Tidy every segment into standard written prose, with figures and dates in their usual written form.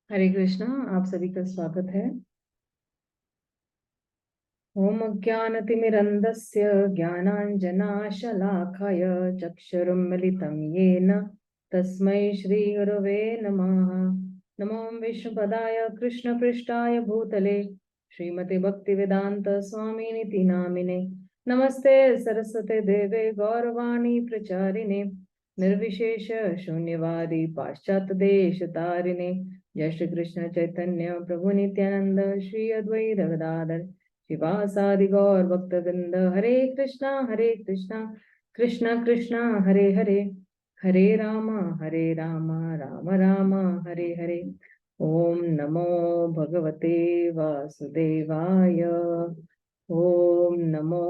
हरे कृष्णा। आप सभी का स्वागत है। ओम अज्ञानतिमिरन्धस्य ज्ञानाञ्जनाशलाकाय चक्षुरुन्मिलितं येन तस्मै श्रीगुरवे नमः। नमो विष्णुपदाय कृष्णपृष्ठाय भूतले श्रीमते भक्तिवेदांत स्वामिनिति नामिने। नमस्ते सरस्वते देवे गौरवाणी प्रचारिणे निर्विशेष शून्यवादी पाश्चात्य देश तारिणे। जय श्री कृष्ण चैतन्य प्रभु नित्यानंद श्री अद्वैत गदाधर शिवासादि गौर भक्तवृंद। हरे कृष्णा कृष्णा कृष्णा हरे हरे, हरे राम राम राम हरे हरे। ओम नमो भगवते वासुदेवाय। ओम नमो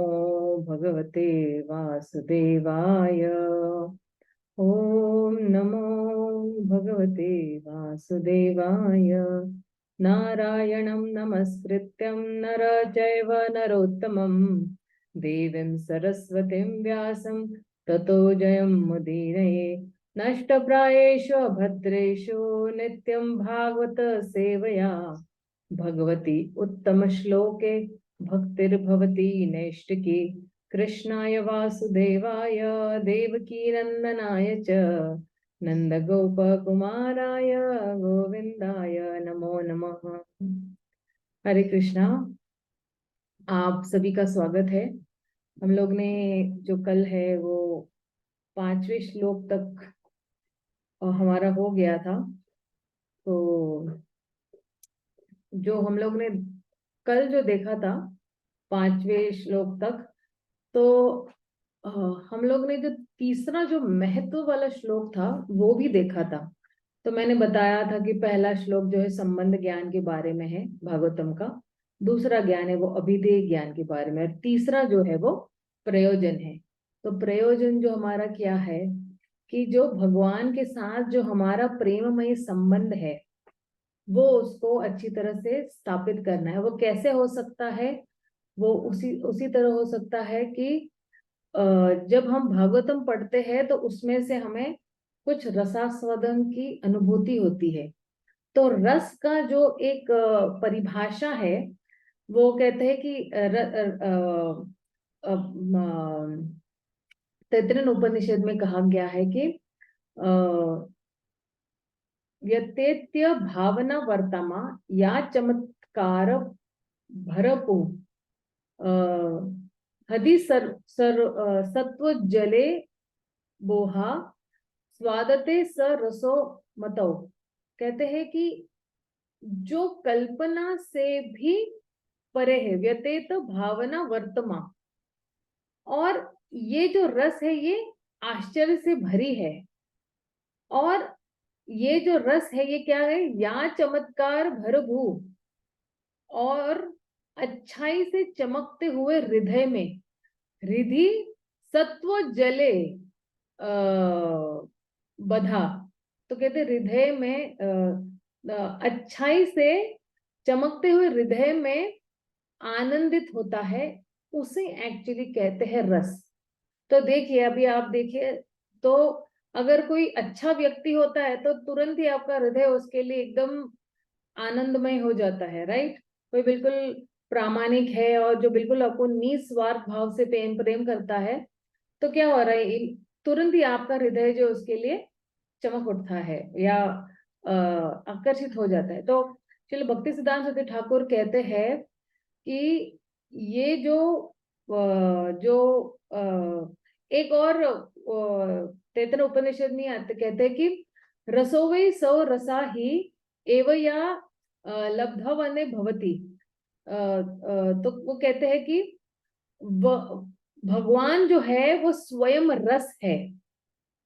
भगवते वासुदेवाय। ओम नमो भगवते वासुदेवाय। नारायणं नमस्कृत्यं नर चैव नरोत्तमं देवीं सरस्वतीं व्यासं ततो जयमुदीरये। नष्टप्रायेषु भद्रेषु नित्यं भागवत सेवया भगवती उत्तमश्लोके भक्तिर्भवती नैष्टिकी। कृष्णाय वासुदेवाय देवकी नंदनाय च नंदगोपकुमाराय गोविंदाय नमो नमः। हरे कृष्णा। आप सभी का स्वागत है। हम लोग ने जो कल है वो 5वें श्लोक तक हमारा हो गया था। तो जो हम लोग ने कल जो देखा था 5वें श्लोक तक, तो अ, हम लोग ने जो तीसरा जो महत्व वाला श्लोक था वो भी देखा था। तो मैंने बताया था कि पहला श्लोक जो है संबंध ज्ञान के बारे में है भागवतम का, दूसरा ज्ञान है वो अभिधेय ज्ञान के बारे में, और तीसरा जो है वो प्रयोजन है। तो प्रयोजन जो हमारा क्या है कि जो भगवान के साथ जो हमारा प्रेममय संबंध है वो उसको अच्छी तरह से स्थापित करना है। वो कैसे हो सकता है? वो उसी उसी तरह हो सकता है कि जब हम भागवतम पढ़ते हैं तो उसमें से हमें कुछ रसास्वादन की अनुभूति होती है। तो रस का जो एक परिभाषा है वो कहते हैं कि तैत्तिरीय उपनिषद में कहा गया है कि व्यतेत्य भावना वर्तमा या चमत्कार भरपु हदि सत्व जले बोहा स्वादते स रसो मतौ। कहते हैं कि जो कल्पना से भी परे है, व्यतीत भावना वर्तमा, और ये जो रस है ये आश्चर्य से भरी है। और ये जो रस है ये क्या है? या चमत्कार भरभू, और अच्छाई से चमकते हुए हृदय में, रिधि सत्व जले बधा। तो कहते हृदय में अच्छाई से चमकते हुए हृदय में आनंदित होता है, उसे एक्चुअली कहते हैं रस। तो देखिए, अभी आप देखिए, तो अगर कोई अच्छा व्यक्ति होता है तो तुरंत ही आपका हृदय उसके लिए एकदम आनंदमय हो जाता है, राइट? कोई बिल्कुल प्रामाणिक है और जो बिल्कुल आपको निस्वार्थ भाव से प्रेम प्रेम करता है, तो क्या हो रहा है? तुरंत ही आपका हृदय जो उसके लिए चमक उठता है या आकर्षित हो जाता है। तो चलो, भक्ति सिद्धांत सरस्वती ठाकुर कहते हैं कि ये जो एक और तैत्तिरीय उपनिषद में आते कहते हैं कि रसोवै सौ रसा ही एव या लब्धवने भवति। तो वो कहते हैं कि भगवान जो है वो स्वयं रस है।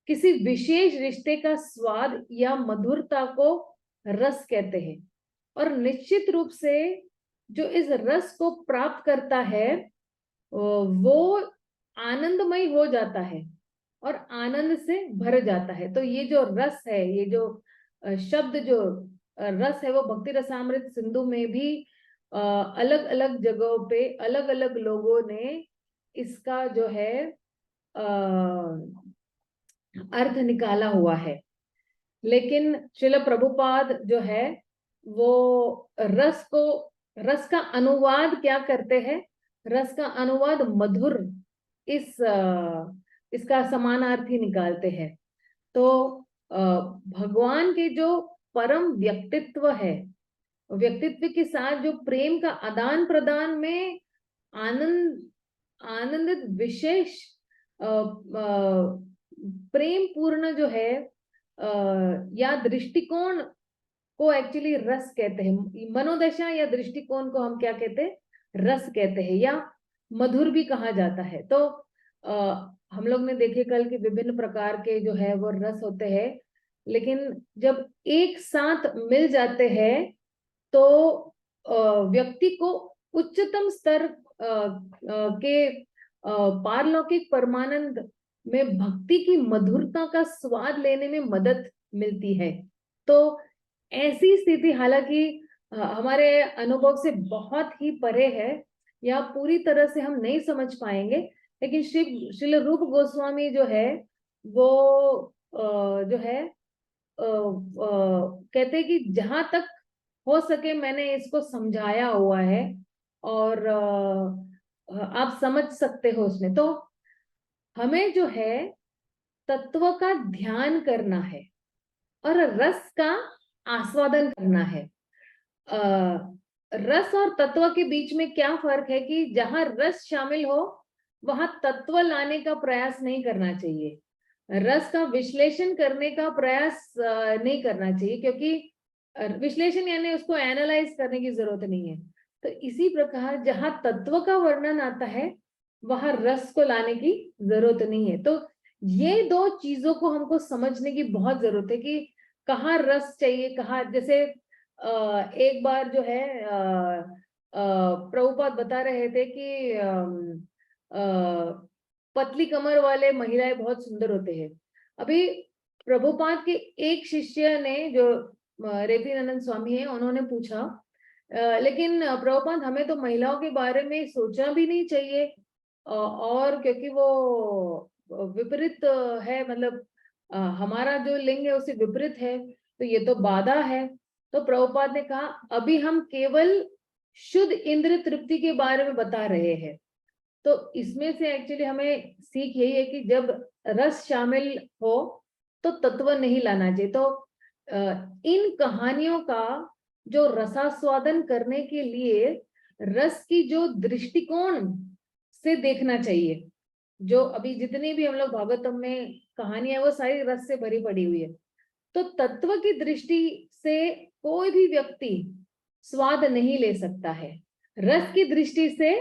किसी विशेष रिश्ते का स्वाद या मधुरता को रस कहते हैं, और निश्चित रूप से जो इस रस को प्राप्त करता है वो आनंदमय हो जाता है और आनंद से भर जाता है। तो ये जो रस है, ये जो शब्द जो रस है, वो भक्ति रसामृत सिंधु में भी अलग अलग जगहों पे अलग अलग लोगों ने इसका जो है अर्थ निकाला हुआ है। लेकिन श्रील प्रभुपाद जो है वो रस का अनुवाद क्या करते हैं? रस का अनुवाद मधुर, इसका समानार्थी निकालते हैं। तो भगवान के जो परम व्यक्तित्व है, व्यक्तित्व के साथ जो प्रेम का आदान प्रदान में आनंद आनंदित विशेष प्रेम पूर्ण जो है या दृष्टिकोण को एक्चुअली रस कहते हैं। मनोदशा या दृष्टिकोण को हम क्या कहते हैं? रस कहते हैं, या मधुर भी कहा जाता है। तो हम लोग ने देखे कल कि विभिन्न प्रकार के जो है वो रस होते हैं, लेकिन जब एक साथ मिल जाते हैं तो व्यक्ति को उच्चतम स्तर के पारलौकिक परमानंद में भक्ति की मधुरता का स्वाद लेने में मदद मिलती है। तो ऐसी स्थिति हालांकि हमारे अनुभव से बहुत ही परे है, या पूरी तरह से हम नहीं समझ पाएंगे, लेकिन श्रील रूप गोस्वामी जो है वो जो है कहते हैं कि जहां तक हो सके मैंने इसको समझाया हुआ है और आप समझ सकते हो उसमें। तो हमें जो है तत्व का ध्यान करना है और रस का आस्वादन करना है। रस और तत्व के बीच में क्या फर्क है कि जहां रस शामिल हो वहां तत्व लाने का प्रयास नहीं करना चाहिए, रस का विश्लेषण करने का प्रयास नहीं करना चाहिए, क्योंकि विश्लेषण यानी उसको एनालाइज करने की जरूरत नहीं है। तो इसी प्रकार जहां तत्व का वर्णन आता है वहां रस को लाने की जरूरत नहीं है। तो ये दो चीजों को हमको समझने की बहुत जरूरत है कि कहाँ रस चाहिए, कहाँ, जैसे एक बार जो है प्रभुपाद बता रहे थे कि पतली कमर वाले महिलाएं बहुत सुंदर होते हैं। अभी प्रभुपाद के एक शिष्य ने जो रेतीनानंद स्वामी है उन्होंने पूछा लेकिन प्रभुपाद हमें तो महिलाओं के बारे में सोचना भी नहीं चाहिए और क्योंकि वो विपरीत है, मतलब हमारा जो लिंग है उससे विपरीत है, तो ये तो बाधा है। तो प्रभुपाद ने कहा अभी हम केवल शुद्ध इंद्र तृप्ति के बारे में बता रहे हैं। तो इसमें से एक्चुअली हमें सीख यही है कि जब रस शामिल हो तो तत्व नहीं लाना चाहिए। तो इन कहानियों का जो रसास्वादन करने के लिए रस की जो दृष्टिकोण से देखना चाहिए, जो अभी जितनी भी हम लोग भागवतम में कहानियां वो सारी रस से भरी पड़ी हुई है। तो तत्व की दृष्टि से कोई भी व्यक्ति स्वाद नहीं ले सकता है। रस की दृष्टि से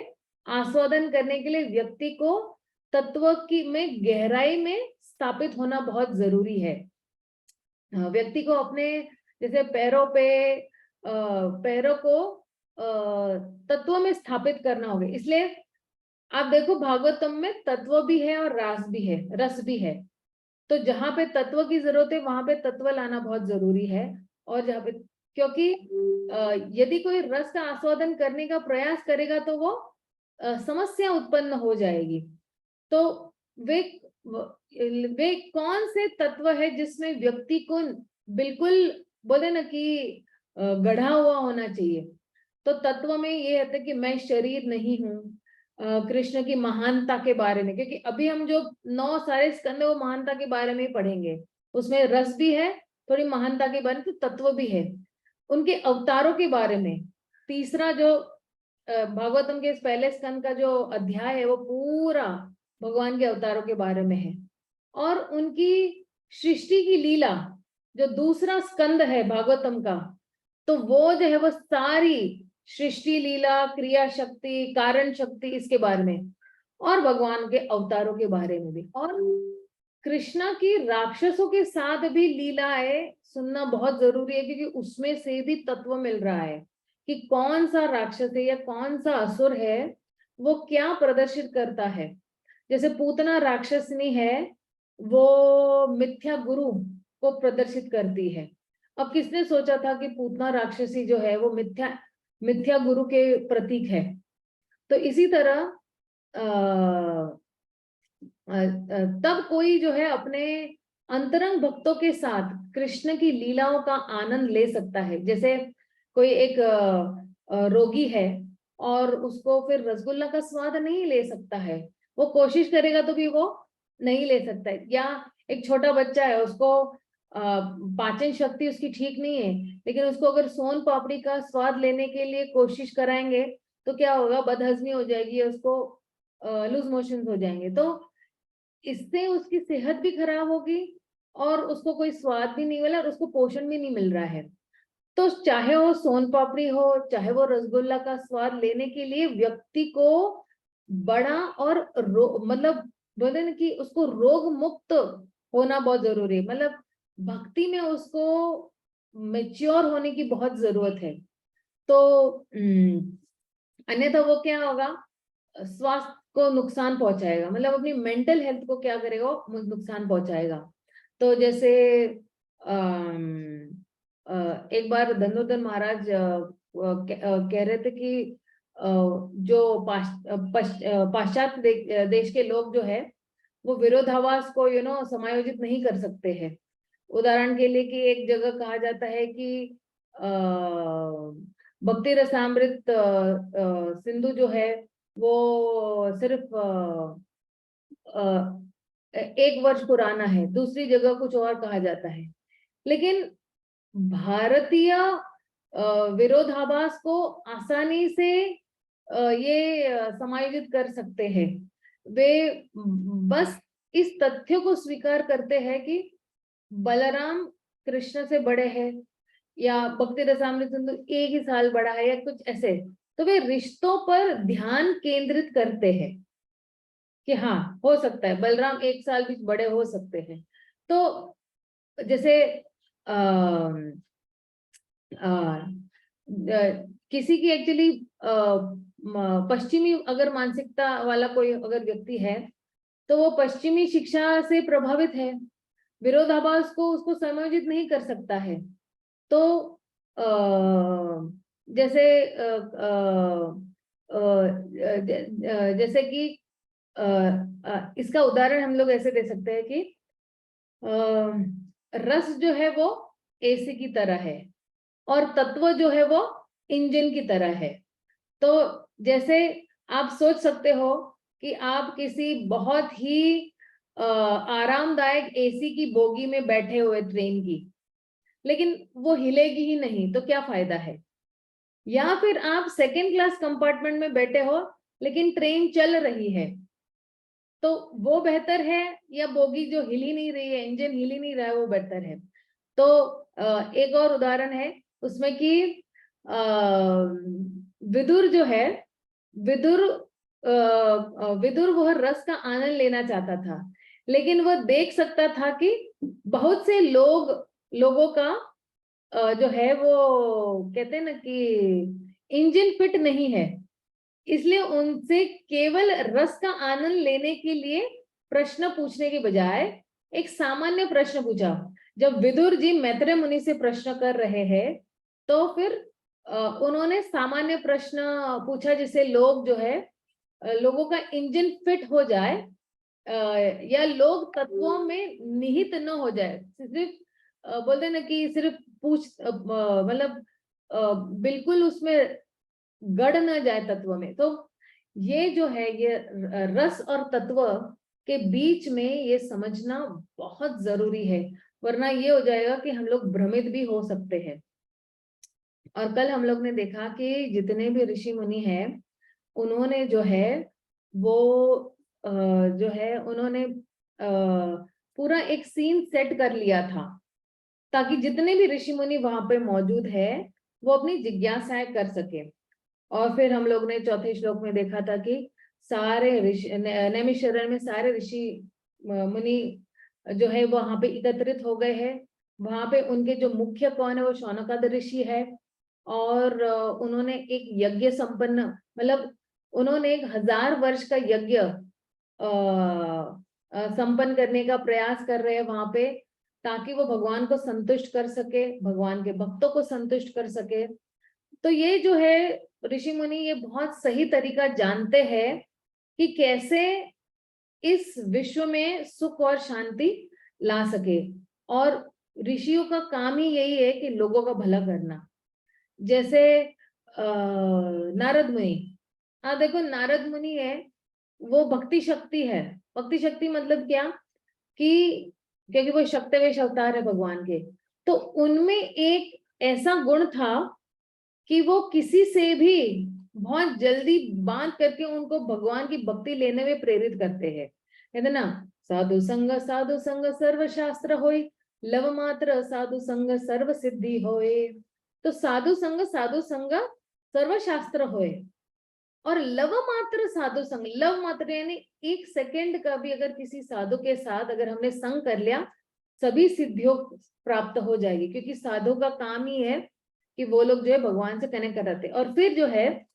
आस्वादन करने के लिए व्यक्ति को तत्व की में गहराई में स्थापित होना बहुत जरूरी है। व्यक्ति को अपने जैसे पैरों को तत्व में स्थापित करना होगा। इसलिए आप देखो भागवतम में तत्व भी है और रास भी है, रस भी है। तो जहां पे तत्व की जरूरत है वहां पे तत्व लाना बहुत जरूरी है। और जहां पे, क्योंकि यदि कोई रस का आस्वादन करने का प्रयास करेगा तो वो समस्या उत्पन्न हो जाएगी। तो वे कौन से तत्व है जिसमें व्यक्ति को बिल्कुल बोले ना कि गढ़ा हुआ होना चाहिए। तो तत्व में ये है कि मैं शरीर नहीं हूँ, कृष्ण की महानता के बारे में, क्योंकि अभी हम जो 9 सारे स्कंद वो महानता के बारे में ही पढ़ेंगे, उसमें रस भी है, थोड़ी महानता के बारे में, तो तत्व भी है, उनके अवतारों के बारे में। तीसरा जो भागवतम के इस पहले स्कंद का जो अध्याय है वो पूरा भगवान के अवतारों के बारे में है। और उनकी सृष्टि की लीला जो दूसरा स्कंद है भागवतम का, तो वो जो है वो सारी सृष्टि लीला, क्रिया शक्ति, कारण शक्ति, इसके बारे में, और भगवान के अवतारों के बारे में भी। और कृष्णा की राक्षसों के साथ भी लीलाएं सुनना बहुत जरूरी है, क्योंकि उसमें से भी तत्व मिल रहा है कि कौन सा राक्षस है या कौन सा असुर है, वो क्या प्रदर्शित करता है। जैसे पूतना राक्षसनी है, वो मिथ्या गुरु को प्रदर्शित करती है। अब किसने सोचा था कि पूतना राक्षसी जो है वो मिथ्या गुरु के प्रतीक है। तो इसी तरह तब कोई जो है अपने अंतरंग भक्तों के साथ कृष्ण की लीलाओं का आनंद ले सकता है। जैसे कोई एक रोगी है और उसको फिर रसगुल्ला का स्वाद नहीं ले सकता है, वो कोशिश करेगा तो भी वो नहीं ले सकता है। या एक छोटा बच्चा है, उसको पाचन शक्ति उसकी ठीक नहीं है, लेकिन उसको अगर सोन पापड़ी का स्वाद लेने के लिए कोशिश कराएंगे तो क्या होगा, बदहजमी हो जाएगी, उसको लूज मोशंस हो जाएंगे। तो इससे उसकी सेहत भी खराब होगी और उसको कोई स्वाद भी नहीं मिला और उसको पोषण भी नहीं मिल रहा है। तो चाहे वो सोन पापड़ी हो, चाहे वो रसगुल्ला का स्वाद लेने के लिए व्यक्ति को बड़ा और मतलब बोलते ना कि उसको रोग मुक्त होना बहुत जरूरी है। मतलब भक्ति में उसको मेच्योर होने की बहुत जरूरत है। तो अन्यथा वो क्या होगा, स्वास्थ्य को नुकसान पहुंचाएगा, मतलब अपनी मेंटल हेल्थ को क्या करेगा, नुकसान पहुंचाएगा। तो जैसे एक बार धनोधन महाराज कह रहे थे कि जो पाश्चात्य देश के लोग जो है वो विरोधाभास को समायोजित नहीं कर सकते हैं। उदाहरण के लिए कि एक जगह कहा जाता है कि भक्ति रसामृत सिंधु जो है वो सिर्फ 1 वर्ष पुराना है, दूसरी जगह कुछ और कहा जाता है। लेकिन भारतीय विरोधाभास को आसानी से ये समायोजित कर सकते हैं। वे बस इस तथ्य को स्वीकार करते हैं कि बलराम कृष्ण से बड़े हैं या भक्ति रसामृत सिंधु 1 ही साल बड़ा है या कुछ ऐसे। तो वे रिश्तों पर ध्यान केंद्रित करते हैं कि हाँ हो सकता है बलराम 1 साल भी बड़े हो सकते हैं। तो जैसे किसी की एक्चुअली पश्चिमी अगर मानसिकता वाला कोई अगर व्यक्ति है तो वो पश्चिमी शिक्षा से प्रभावित है, विरोधाभास को उसको समायोजित नहीं कर सकता है। तो जैसे जैसे कि इसका उदाहरण हम लोग ऐसे दे सकते हैं कि रस जो है वो एसी की तरह है और तत्व जो है वो इंजन की तरह है। तो जैसे आप सोच सकते हो कि आप किसी बहुत ही आरामदायक एसी की बोगी में बैठे हुए ट्रेन की, लेकिन वो हिलेगी ही नहीं, तो क्या फायदा है। या फिर आप सेकेंड क्लास कंपार्टमेंट में बैठे हो लेकिन ट्रेन चल रही है, तो वो बेहतर है या बोगी जो हिल ही नहीं रही है, इंजन हिल ही नहीं रहा है, वो बेहतर है। तो एक और उदाहरण है उसमें कि विदुर जो है, विदुर विदुर वह रस का आनंद लेना चाहता था, लेकिन वह देख सकता था कि बहुत से लोगों का जो है वो कहते हैं ना कि इंजन फिट नहीं है, इसलिए उनसे केवल रस का आनंद लेने के लिए प्रश्न पूछने के बजाय एक सामान्य प्रश्न पूछा। जब विदुर जी मैत्रेय मुनि से प्रश्न कर रहे हैं तो फिर उन्होंने सामान्य प्रश्न पूछा जिससे लोग जो है लोगों का इंजन फिट हो जाए या लोग तत्वों में निहित न हो जाए। सिर्फ बोलते ना कि सिर्फ पूछ मतलब बिल्कुल उसमें गड़ न जाए तत्व में। तो ये जो है ये रस और तत्व के बीच में ये समझना बहुत जरूरी है, वरना ये हो जाएगा कि हम लोग भ्रमित भी हो सकते हैं। और कल हम लोग ने देखा कि जितने भी ऋषि मुनि हैं उन्होंने जो है वो जो है उन्होंने पूरा एक सीन सेट कर लिया था ताकि जितने भी ऋषि मुनि वहां पे मौजूद है वो अपनी जिज्ञासाएं कर सके। और फिर हम लोग ने चौथे श्लोक में देखा था कि सारे ऋषि नैमिषारण्य में सारे ऋषि मुनि जो है वो वहां पे एकत्रित हो गए हैं। वहां पे उनके जो मुख्य कौन है वो शौनकाद ऋषि है और उन्होंने एक यज्ञ संपन्न, मतलब उन्होंने 1000 वर्ष का यज्ञ संपन्न करने का प्रयास कर रहे हैं वहां पे, ताकि वो भगवान को संतुष्ट कर सके, भगवान के भक्तों को संतुष्ट कर सके। तो ये जो है ऋषि मुनि ये बहुत सही तरीका जानते हैं कि कैसे इस विश्व में सुख और शांति ला सके। और ऋषियों का काम ही यही है कि लोगों का भला करना। जैसे नारद मुनि, हाँ देखो नारद मुनि है, वो भक्ति शक्ति है। भक्ति शक्ति मतलब क्या, कि क्योंकि वो शक्तिवेश अवतार है भगवान के, तो उनमें एक ऐसा गुण था कि वो किसी से भी बहुत जल्दी बात करके उनको भगवान की भक्ति लेने में प्रेरित करते हैं। कहते ना, साधु संग सर्व शास्त्र होय, लव मात्र साधु संग सर्व सिद्धि होय। तो साधु संग सर्व शास्त्र होय, और लव मात्र साधु संग, लव मात्र यानी एक सेकंड का भी अगर किसी साधु के साथ अगर हमने संग कर लिया, सभी सिद्धियों प्राप्त हो जाएगी, क्योंकि साधु का काम ही है कि वो लोग जो है भगवान से कनेक्ट कराते। और फिर जो है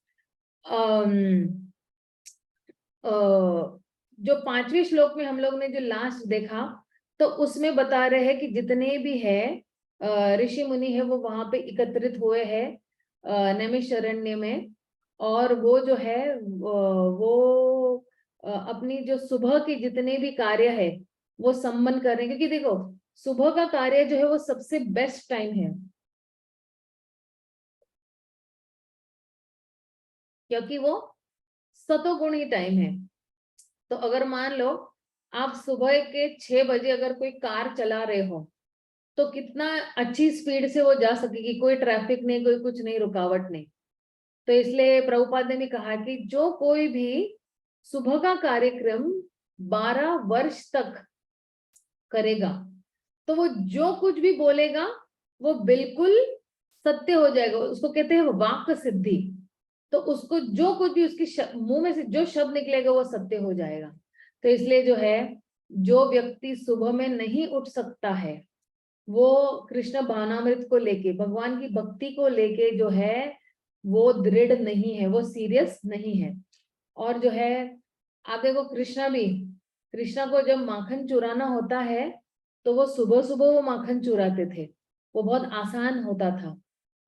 जो 5वें श्लोक में हम लोग ने जो लास्ट देखा, तो उसमें बता रहे हैं कि जितने भी है ऋषि मुनि है वो वहां पे एकत्रित हुए हैं नैमिषारण्य में, और वो जो है वो अपनी जो सुबह के जितने भी कार्य है वो संपन्न कर रहे हैं, क्योंकि देखो सुबह का कार्य जो है वो सबसे बेस्ट टाइम है, क्योंकि वो सतोगुणी टाइम है। तो अगर मान लो आप सुबह के 6 बजे अगर कोई कार चला रहे हो, तो कितना अच्छी स्पीड से वो जा सकेगी, कोई ट्रैफिक नहीं, कोई कुछ नहीं, रुकावट नहीं। तो इसलिए प्रभुपाद ने भी कहा कि जो कोई भी सुबह का कार्यक्रम 12 वर्ष तक करेगा, तो वो जो कुछ भी बोलेगा वो बिल्कुल सत्य हो जाएगा, उसको कहते हैं वाक् सिद्धि। तो उसको जो कुछ भी उसके मुंह में से जो शब्द निकलेगा वो सत्य हो जाएगा। तो इसलिए जो है, जो व्यक्ति सुबह में नहीं उठ सकता है, वो कृष्ण भावनामृत को लेके, भगवान की भक्ति को लेके जो है वो दृढ़ नहीं है, वो सीरियस नहीं है। और जो है आगे को कृष्णा भी, कृष्णा को जब माखन चुराना होता है तो वो सुबह सुबह वो माखन चुराते थे, वो बहुत आसान होता था।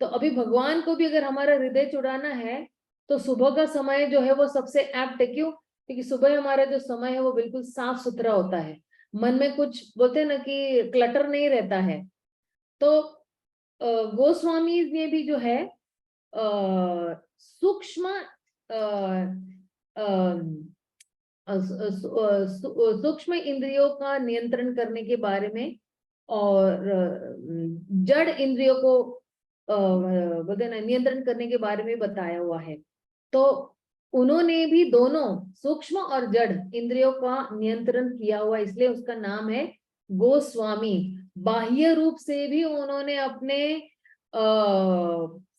तो अभी भगवान को भी अगर हमारा हृदय चुराना है तो सुबह का समय जो है वो सबसे एप्ट है। क्यों? क्योंकि सुबह हमारा जो समय है वो बिल्कुल साफ सुथरा होता है, मन में कुछ बोलते हैं ना कि क्लटर नहीं रहता है। तो गोस्वामी ने भी जो है सूक्ष्म सूक्ष्म इंद्रियों का नियंत्रण करने के बारे में और जड़ इंद्रियों को बोलते ना नियंत्रण करने के बारे में बताया हुआ है। तो उन्होंने भी दोनों सूक्ष्म और जड़ इंद्रियों का नियंत्रण किया हुआ, इसलिए उसका नाम है गोस्वामी। बाह्य रूप से भी उन्होंने अपने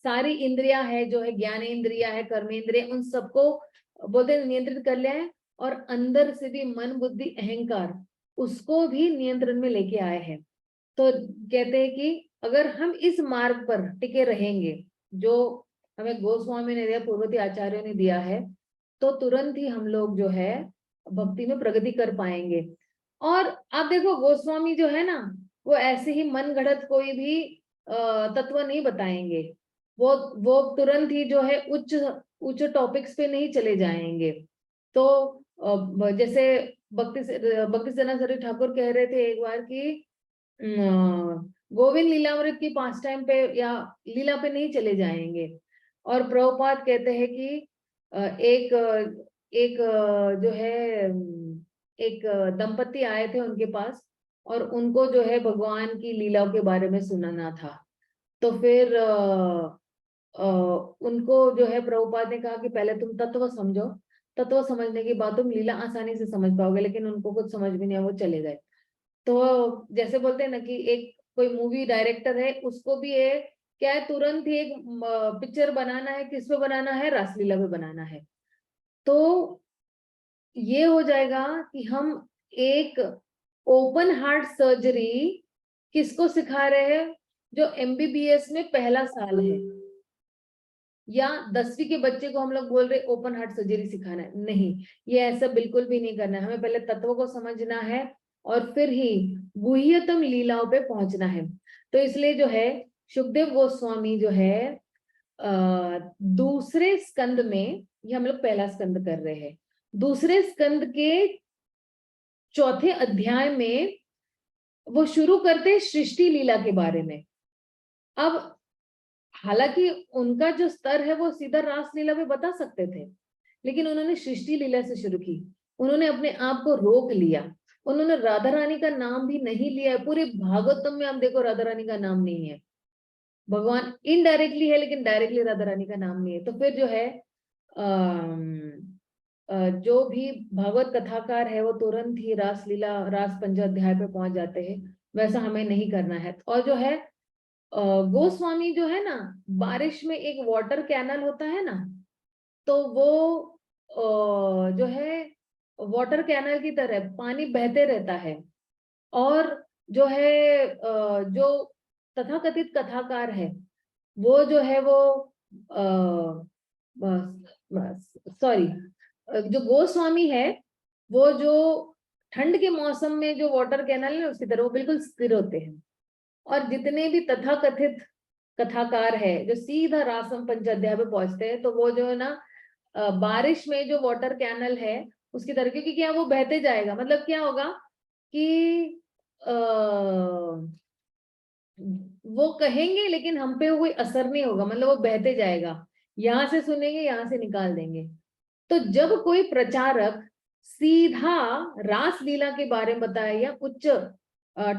सारी इंद्रिया है जो है, ज्ञान इंद्रिया है, कर्म इंद्रिया, उन सबको बोलते नियंत्रित कर लिया है, और अंदर से भी मन बुद्धि अहंकार उसको भी नियंत्रण में लेके आए हैं। तो कहते हैं कि अगर हम इस मार्ग पर टिके रहेंगे जो हमें गोस्वामी ने दिया, पूर्वती आचार्यों ने दिया है, तो तुरंत ही हम लोग जो है भक्ति में प्रगति कर पाएंगे। और आप देखो गोस्वामी जो है ना, वो ऐसे ही मन गढ़ंत कोई भी तत्व नहीं बताएंगे, वो तुरंत ही जो है उच्च उच्च टॉपिक्स पे नहीं चले जाएंगे। तो जैसे भक्ति सेनासरी ठाकुर कह रहे थे एक बार कि गोविंद लीलामृत की 5 टाइम पे या लीला पे नहीं चले जाएंगे। और प्रभुपाद कहते हैं कि एक एक जो है एक दंपति आए थे उनके पास, और उनको जो है भगवान की लीलाओं के बारे में सुनाना था। तो फिर उनको जो है प्रभुपाद ने कहा कि पहले तुम तत्व समझो, तत्व समझने के बाद तुम लीला आसानी से समझ पाओगे। लेकिन उनको कुछ समझ भी नहीं आया, वो चले गए। तो जैसे बोलते हैं ना कि एक कोई मूवी डायरेक्टर है, उसको भी है क्या है, तुरंत ही एक पिक्चर बनाना है, किस पे बनाना है, रासलीला पे बनाना है। तो ये हो जाएगा कि हम एक ओपन हार्ट सर्जरी किसको सिखा रहे हैं, जो एमबीबीएस में पहला साल है, या 10वीं के बच्चे को हम लोग बोल रहे ओपन हार्ट सर्जरी सिखाना है। नहीं, ये ऐसा बिल्कुल भी नहीं करना है। हमें पहले तत्वों को समझना है और फिर ही गुह्यतम लीलाओं पे पहुंचना है। तो इसलिए जो है सुखदेव गोस्वामी जो है दूसरे स्कंद में, ये हम लोग पहला स्कंद कर रहे हैं, दूसरे स्कंद के चौथे अध्याय में वो शुरू करते हैं सृष्टि लीला के बारे में। अब हालांकि उनका जो स्तर है वो सीधा रासलीला में बता सकते थे, लेकिन उन्होंने सृष्टि लीला से शुरू की। उन्होंने अपने आप को रोक लिया। उन्होंने राधा रानी का नाम भी नहीं लिया है। पूरे भागवतम में आप देखो राधा रानी का नाम नहीं है। भगवान इनडायरेक्टली है लेकिन डायरेक्टली राधा रानी का नाम नहीं है। तो फिर जो है जो भी भागवत कथाकार है वो तुरंत ही रासलीला रास पंचाध्याय पे पहुंच जाते हैं। वैसा हमें नहीं करना है। और जो है गोस्वामी जो है ना, बारिश में एक वाटर कैनल होता है ना, तो वो जो है वाटर कैनल की तरह पानी बहते रहता है। और जो है जो तथाकथित कथाकार है वो जो है वो सॉरी जो गोस्वामी है वो जो ठंड के मौसम में जो वाटर कैनल है उसकी तरह वो बिल्कुल स्थिर होते हैं। और जितने भी तथाकथित कथाकार है जो सीधा रासम पंचाध्याय पे पहुंचते हैं, तो वो जो है ना बारिश में जो वाटर कैनल है उसकी तरह, क्योंकि क्या वो बहते जाएगा। मतलब क्या होगा कि वो कहेंगे लेकिन हम पे कोई असर नहीं होगा। मतलब वो बहते जाएगा, यहाँ से सुनेंगे यहाँ से निकाल देंगे। तो जब कोई प्रचारक सीधा रास लीला के बारे में बताए या उच्च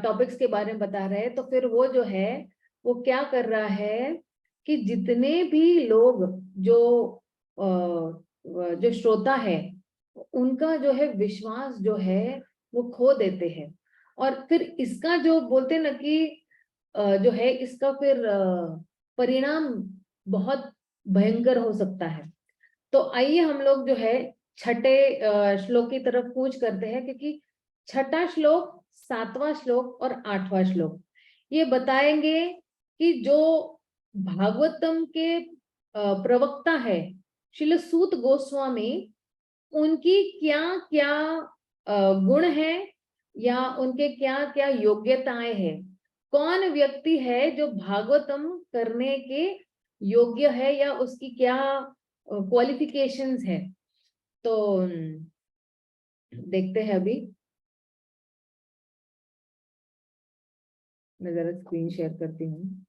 टॉपिक्स के बारे में बता रहे हैं, तो फिर वो जो है वो क्या कर रहा है कि जितने भी लोग जो श्रोता है उनका जो है विश्वास जो है वो खो देते हैं। और फिर इसका जो बोलते ना कि जो है इसका फिर परिणाम बहुत भयंकर हो सकता है। तो आइए हम लोग जो है छठे श्लोक की तरफ कूच करते हैं, क्योंकि छठा श्लोक, सातवां श्लोक और आठवां श्लोक ये बताएंगे कि जो भागवतम के प्रवक्ता है श्रील सूत गोस्वामी, उनकी क्या क्या गुण है या उनके क्या क्या योग्यताएं हैं। कौन व्यक्ति है जो भागवतम करने के योग्य है या उसकी क्या क्वालिफिकेशंस है। तो देखते हैं अभी। मैं जरा स्क्रीन शेयर करती हूँ।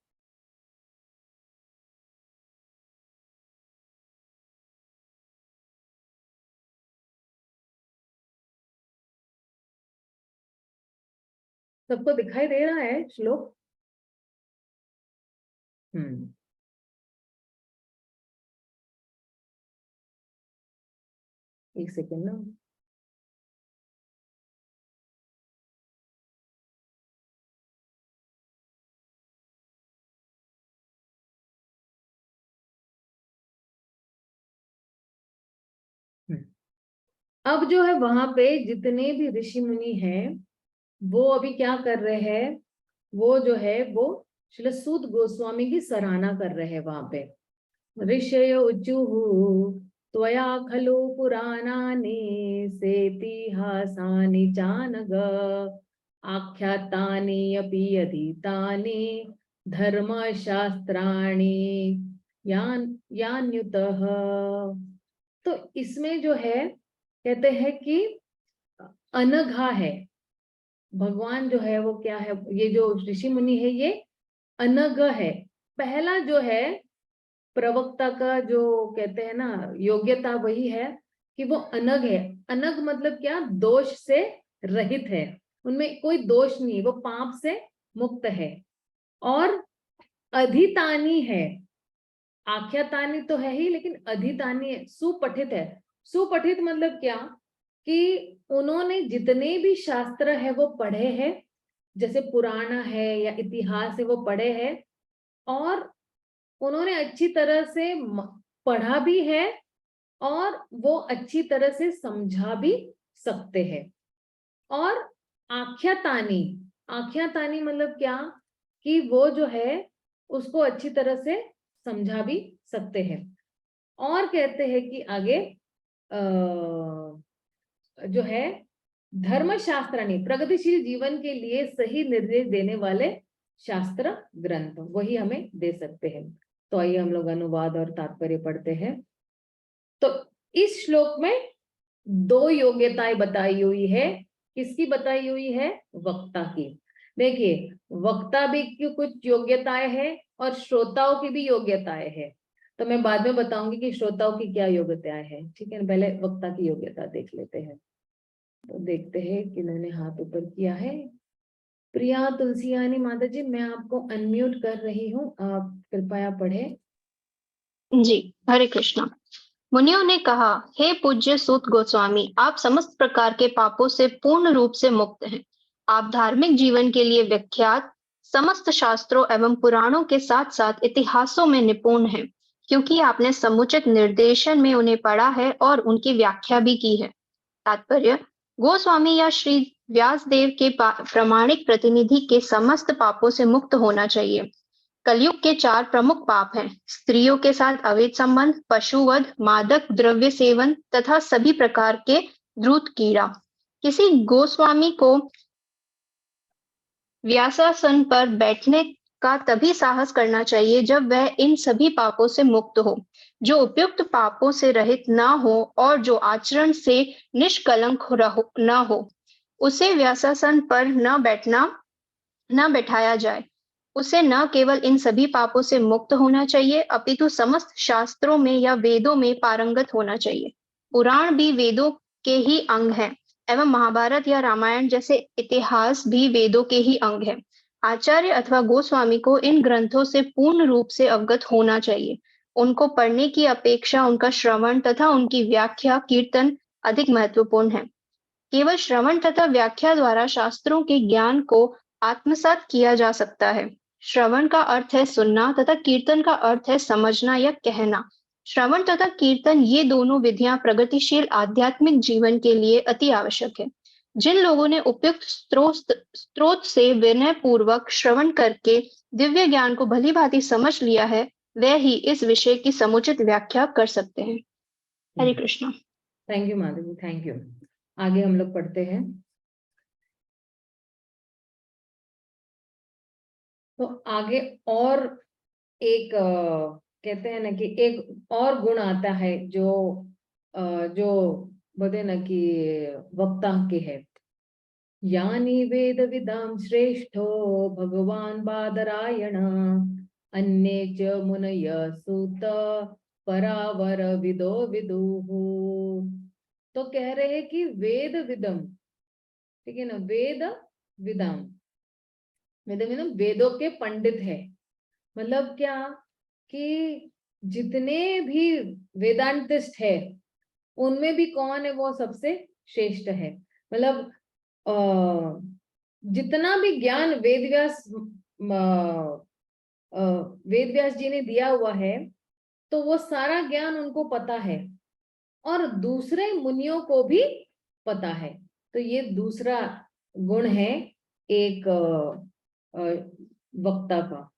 सबको दिखाई दे रहा है श्लोक? एक सेकेंड ना। अब जो है वहां पे जितने भी ऋषि मुनि हैं वो अभी क्या कर रहे हैं, वो जो है वो श्री सूत गोस्वामी की सराहना कर रहे हैं वहां पे। ऋषय उचुहु त्वया खलु पुराणानि सेतिहासानि चानग आख्यातानि अपि अधीतानि धर्मशास्त्राणि यान्युतः। तो इसमें जो है कहते हैं कि अनघा है। भगवान जो है वो क्या है, ये जो ऋषि मुनि है ये अनघ है। पहला जो है प्रवक्ता का जो कहते हैं ना योग्यता वही है कि वो अनघ है। अनघ मतलब क्या, दोष से रहित है, उनमें कोई दोष नहीं, वो पाप से मुक्त है। और अधितानी है, आख्यातानी तो है ही लेकिन अधितानी है, सुपठित है। सुपठित मतलब क्या कि उन्होंने जितने भी शास्त्र है वो पढ़े हैं, जैसे पुराण है या इतिहास है वो पढ़े हैं, और उन्होंने अच्छी तरह से पढ़ा भी है और वो अच्छी तरह से समझा भी सकते हैं। और आख्यातानी, आख्यातानी मतलब क्या कि वो जो है उसको अच्छी तरह से समझा भी सकते हैं। और कहते हैं कि आगे जो है धर्मशास्त्राणी, प्रगतिशील जीवन के लिए सही निर्देश देने वाले शास्त्र ग्रंथ वही हमें दे सकते हैं। तो आइए हम लोग अनुवाद और तात्पर्य पढ़ते हैं। तो इस श्लोक में दो योग्यताएं बताई हुई है। किसकी बताई हुई है? वक्ता की। देखिए, वक्ता भी की कुछ योग्यताएं हैं और श्रोताओं की भी योग्यताएं हैं, तो मैं बाद में बताऊंगी कि श्रोताओं की क्या योग्यताएं हैं। ठीक है, पहले वक्ता की योग्यता देख लेते हैं। तो देखते हैं किन्होंने हाथ ऊपर किया है। प्रिया तुलसियानी माता जी, मैं आपको अनम्यूट कर रही हूँ, आप कृपया पढ़े। जी, हरे कृष्णा। मुनियों ने कहा, हे पूज्य सूत गोस्वामी, आप समस्त प्रकार के पापों से पूर्ण रूप से मुक्त हैं। आप धार्मिक जीवन के लिए विख्यात समस्त शास्त्रों एवं पुराणों के साथ साथ इतिहासों में निपुण हैं, क्योंकि आपने समुचित निर्देशन में उन्हें पढ़ा है और उनकी व्याख्या भी की है। तात्पर्य: गोस्वामी या श्री व्यासदेव के प्रामाणिक प्रतिनिधि के समस्त पापों से मुक्त होना चाहिए। कलयुग के 4 प्रमुख पाप हैं: स्त्रियों के साथ अवैध संबंध, पशुवध, मादक द्रव्य सेवन तथा सभी प्रकार के द्रुत कीड़ा। किसी गोस्वामी को व्यासासन पर बैठने का तभी साहस करना चाहिए जब वह इन सभी पापों से मुक्त हो। जो उपयुक्त पापों से रहित न हो और जो आचरण से निष्कलंक न हो, उसे व्यासासन पर न बैठाया जाए। उसे न केवल इन सभी पापों से मुक्त होना चाहिए, अपितु समस्त शास्त्रों में या वेदों में पारंगत होना चाहिए। पुराण भी वेदों के ही अंग हैं एवं महाभारत या रामायण जैसे इतिहास भी वेदों के ही अंग हैं। आचार्य अथवा गोस्वामी को इन ग्रंथों से पूर्ण रूप से अवगत होना चाहिए। उनको पढ़ने की अपेक्षा उनका श्रवण तथा उनकी व्याख्या कीर्तन अधिक महत्वपूर्ण है। केवल श्रवण तथा व्याख्या द्वारा शास्त्रों के ज्ञान को आत्मसात किया जा सकता है। श्रवण का अर्थ है सुनना तथा कीर्तन का अर्थ है समझना या कहना। श्रवण तथा कीर्तन ये दोनों विधियां प्रगतिशील आध्यात्मिक जीवन के लिए अति आवश्यक है। जिन लोगों ने उपयुक्त स्रोत से विनय पूर्वक श्रवण करके दिव्य ज्ञान को भली भांति समझ लिया है, वह ही इस विषय की समुचित व्याख्या कर सकते हैं। Hare Krishna. Thank you Madhavi ji, thank you. आगे हम लोग पढ़ते हैं। तो आगे और एक कहते हैं ना कि एक और गुण आता है जो बोले ना कि वक्ता के है। यानी वेद विदाम श्रेष्ठो भगवान बादरायण अन्ये च मुनय सूत परावर विदो विदुहु। तो कह रहे हैं कि वेद विदम, ठीक है ना, वेद विदाम, वेद विदम वेदों के पंडित है। मतलब क्या कि जितने भी वेदांतिस्ट है उनमें भी कौन है, वो सबसे श्रेष्ठ है। मतलब जितना भी ज्ञान वेद व्यास जी ने दिया हुआ है, तो वो सारा ज्ञान उनको पता है और दूसरे मुनियों को भी पता है। तो ये दूसरा गुण है एक वक्ता का।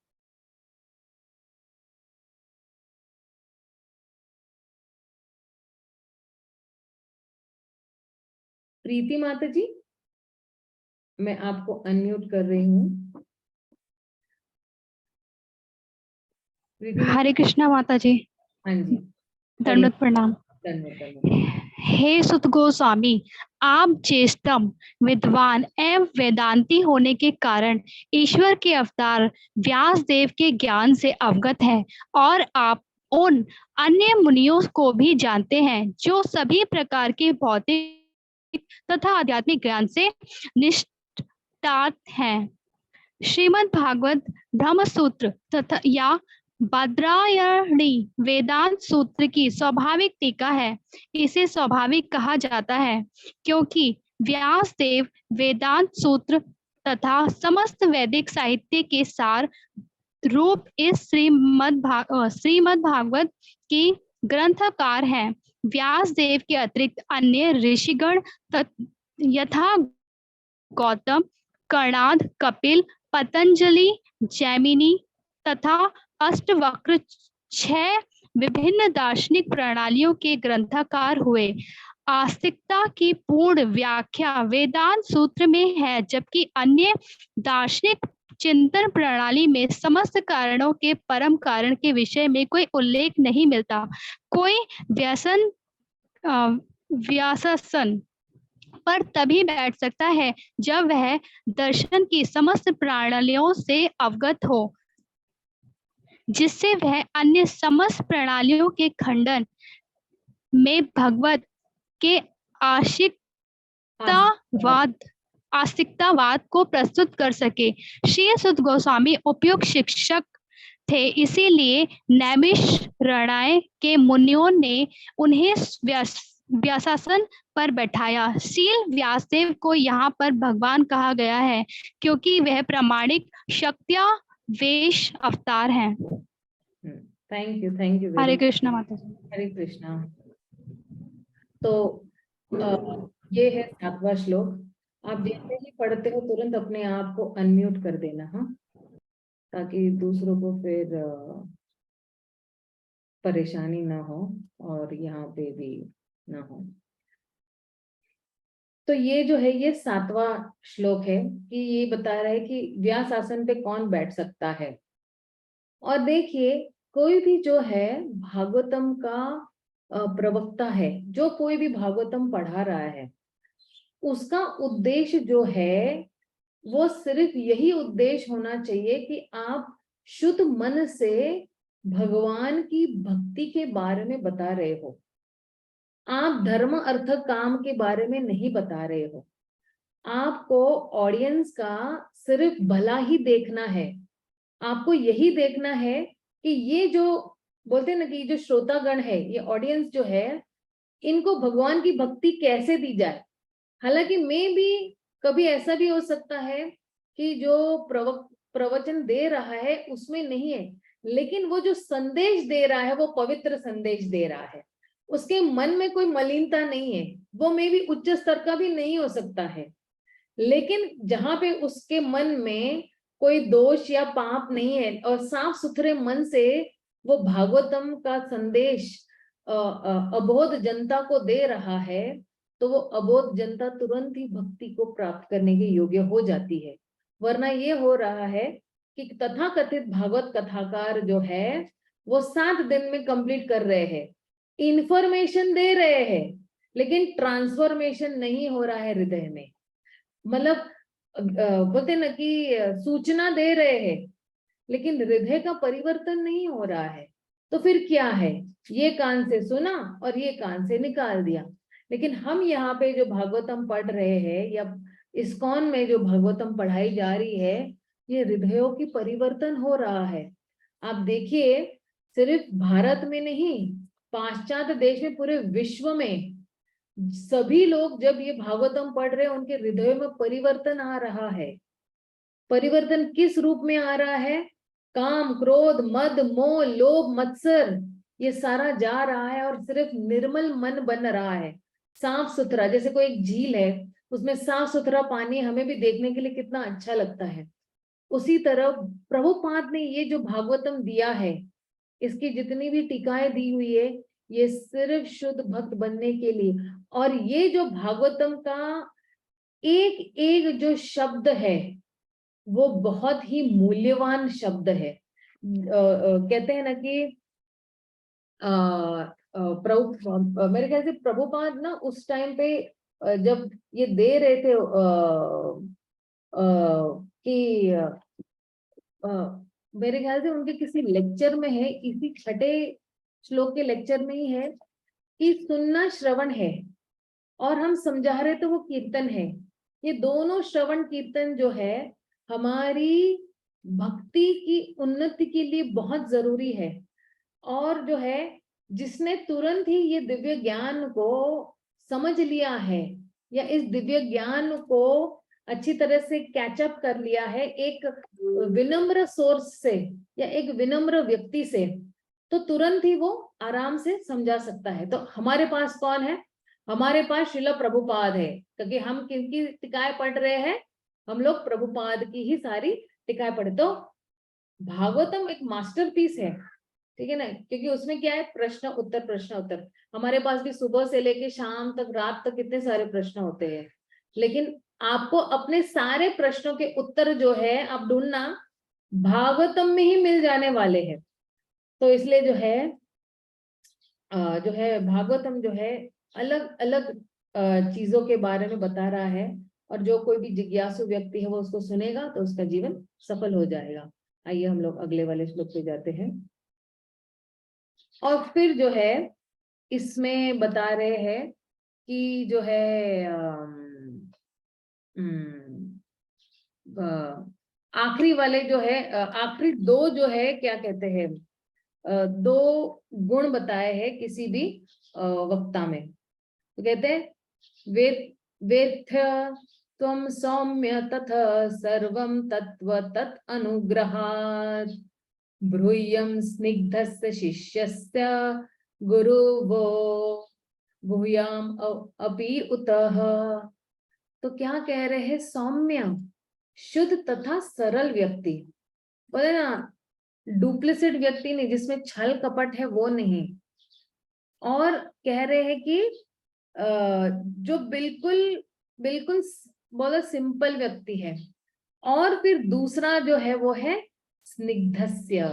प्रीति माता जी, मैं आपको अनम्यूट कर रही हूँ। हरे कृष्णा माता जी। हाँ जी, दंडवत प्रणाम। हे सुत गोस्वामी, आप ज्येष्ठतम विद्वान एवं वेदांती होने के कारण ईश्वर के अवतार व्यास देव के ज्ञान से अवगत हैं और आप उन अन्य मुनियों को भी जानते हैं जो सभी प्रकार के भौतिक तथा आध्यात्मिक ज्ञान से निष्ठात हैं। श्रीमद् भागवत ब्रह्म सूत्र तथा या बादरायणी वेदांत सूत्र की स्वाभाविक टीका है। इसे स्वाभाविक कहा जाता है क्योंकि व्यास देव वेदांत सूत्र तथा समस्त वैदिक साहित्य के सार रूप इस श्रीमद् भागवत की ग्रंथकार हैं। व्यास देव के अतिरिक्त अन्य ऋषिगण यथा गौतम, कणाद, कपिल, पतंजलि, जैमिनी तथा अष्टवक्र 6 विभिन्न दार्शनिक प्रणालियों के ग्रंथकार हुए। आस्तिकता की पूर्ण व्याख्या वेदांत सूत्र में है, जबकि अन्य दार्शनिक चिंतन प्रणाली में समस्त कारणों के परम कारण के विषय में कोई उल्लेख नहीं मिलता। कोई व्यासासन पर तभी बैठ सकता है जब वह दर्शन की समस्त प्रणालियों से अवगत हो, जिससे वह अन्य समस्त प्रणालियों के खंडन में भगवत के आस्तिकतावाद को प्रस्तुत कर सके। श्री सुत गोस्वामी उपयुक्त शिक्षक थे, इसीलिए नैमिषारण्य के मुनियों ने उन्हें व्यासासन पर बैठाया। श्रील व्यासदेव को यहाँ पर भगवान कहा गया है क्योंकि वह प्रामाणिक शक्त्यावेश अवतार हैं। Thank you. हरे कृष्णा माता जी। हरे कृष्णा। तो ये है 7वां श्लोक। आप जैसे ही पढ़ते हो तुरंत अपने आप को अनम्यूट कर देना, हाँ, ताकि दूसरों को फिर परेशानी ना हो और यहाँ पे भी ना हो। तो ये जो है ये 7वां श्लोक है कि ये बता रहा है कि व्यास आसन पे कौन बैठ सकता है। और देखिए, कोई भी जो है भागवतम का प्रवक्ता है, जो कोई भी भागवतम पढ़ा रहा है, उसका उद्देश्य जो है वो सिर्फ यही उद्देश्य होना चाहिए कि आप शुद्ध मन से भगवान की भक्ति के बारे में बता रहे हो। आप धर्म अर्थ काम के बारे में नहीं बता रहे हो। आपको ऑडियंस का सिर्फ भला ही देखना है। आपको यही देखना है कि ये जो बोलते हैं ना कि जो श्रोतागण है, ये ऑडियंस जो है, इनको भगवान की भक्ति कैसे दी जाए। हालांकि मैं भी कभी ऐसा भी हो सकता है कि जो प्रवचन दे रहा है उसमें नहीं है, लेकिन वो जो संदेश दे रहा है वो पवित्र संदेश दे रहा है, उसके मन में कोई मलिनता नहीं है। वो में भी उच्च स्तर का भी नहीं हो सकता है, लेकिन जहां पे उसके मन में कोई दोष या पाप नहीं है और साफ सुथरे मन से वो भागवतम का संदेश अबोध जनता को दे रहा है, तो वो अबोध जनता तुरंत ही भक्ति को प्राप्त करने के योग्य हो जाती है। वरना ये हो रहा है कि तथाकथित भागवत कथाकार जो है वो 7 दिन में कंप्लीट कर रहे हैं, इंफॉर्मेशन दे रहे हैं, लेकिन ट्रांसफॉर्मेशन नहीं हो रहा है हृदय में। मतलब बोलते ना कि सूचना दे रहे हैं, लेकिन हृदय का परिवर्तन नहीं हो रहा है। तो फिर क्या है, ये कान से सुना और ये कान से निकाल दिया। लेकिन हम यहाँ पे जो भागवतम पढ़ रहे हैं या इस्कॉन में जो भागवतम पढ़ाई जा रही है, ये हृदयों की परिवर्तन हो रहा है। आप देखिए, सिर्फ भारत में नहीं, पाश्चात्य देश में, पूरे विश्व में सभी लोग जब ये भागवतम पढ़ रहे हैं, उनके हृदय में परिवर्तन आ रहा है। परिवर्तन किस रूप में आ रहा है? काम, क्रोध, मद, मोह, लोभ, मत्सर, ये सारा जा रहा है और सिर्फ निर्मल मन बन रहा है, साफ सुथरा। जैसे कोई एक झील है, उसमें साफ सुथरा पानी हमें भी देखने के लिए कितना अच्छा लगता है। उसी तरह प्रभुपाद ने ये जो भागवतम दिया है, इसकी जितनी भी टीकाएं दी हुई है, ये सिर्फ शुद्ध भक्त बनने के लिए। और ये जो भागवतम का एक एक जो शब्द है वो बहुत ही मूल्यवान शब्द है। कहते हैं ना कि मेरे ख्याल से प्रभुपाद ना उस टाइम पे जब ये दे रहे थे कि मेरे ख्याल से उनके किसी लेक्चर में है, इसी 6ठे श्लोक के लेक्चर में ही है कि सुनना श्रवण है और हम समझा रहे तो वो कीर्तन है। ये दोनों श्रवण कीर्तन जो है हमारी भक्ति की उन्नति के लिए बहुत जरूरी है। और जो है जिसने तुरंत ही ये दिव्य ज्ञान को समझ लिया है या इस दिव्य ज्ञान को अच्छी तरह से कैचअप कर लिया है एक विनम्र सोर्स से या एक विनम्र व्यक्ति से, तो तुरंत ही वो आराम से समझा सकता है। तो हमारे पास कौन है? हमारे पास श्रील प्रभुपाद है, क्योंकि हम किनकी टीकाएं पढ़ रहे हैं? हम लोग प्रभुपाद की ही सारी टीकाएं पढ़े। तो भागवतम एक मास्टरपीस है, ठीक है ना, क्योंकि उसमें क्या है, प्रश्न उत्तर प्रश्न उत्तर। हमारे पास भी सुबह से लेके शाम तक, रात तक कितने सारे प्रश्न होते हैं, लेकिन आपको अपने सारे प्रश्नों के उत्तर जो है आप ढूंढना भागवतम में ही मिल जाने वाले हैं। तो इसलिए जो है भागवतम जो है अलग अलग चीजों के बारे में बता रहा है, और जो कोई भी जिज्ञासु व्यक्ति है वो उसको सुनेगा तो उसका जीवन सफल हो जाएगा। आइए हम लोग अगले वाले श्लोक पे जाते हैं। और फिर जो है इसमें बता रहे हैं कि जो है आखिरी वाले जो है, आखिरी दो जो है क्या कहते हैं, दो गुण बताए हैं किसी भी वक्ता में। तो कहते हैं वेत्थ त्वं सौम्य तथा सर्वं तत्व तत् अनुग्रहात् ब्रूयं स्निग्धस्य शिष्यस्य गुरुवो भूयाम अपि उतः। तो क्या कह रहे हैं, सौम्य शुद्ध तथा सरल व्यक्ति, बोले ना डुप्लिसिट व्यक्ति नहीं, जिसमें छल कपट है वो नहीं। और कह रहे हैं कि जो बिल्कुल बिल्कुल बोलो सिंपल व्यक्ति है। और फिर दूसरा जो है वो है स्निग्धस्य।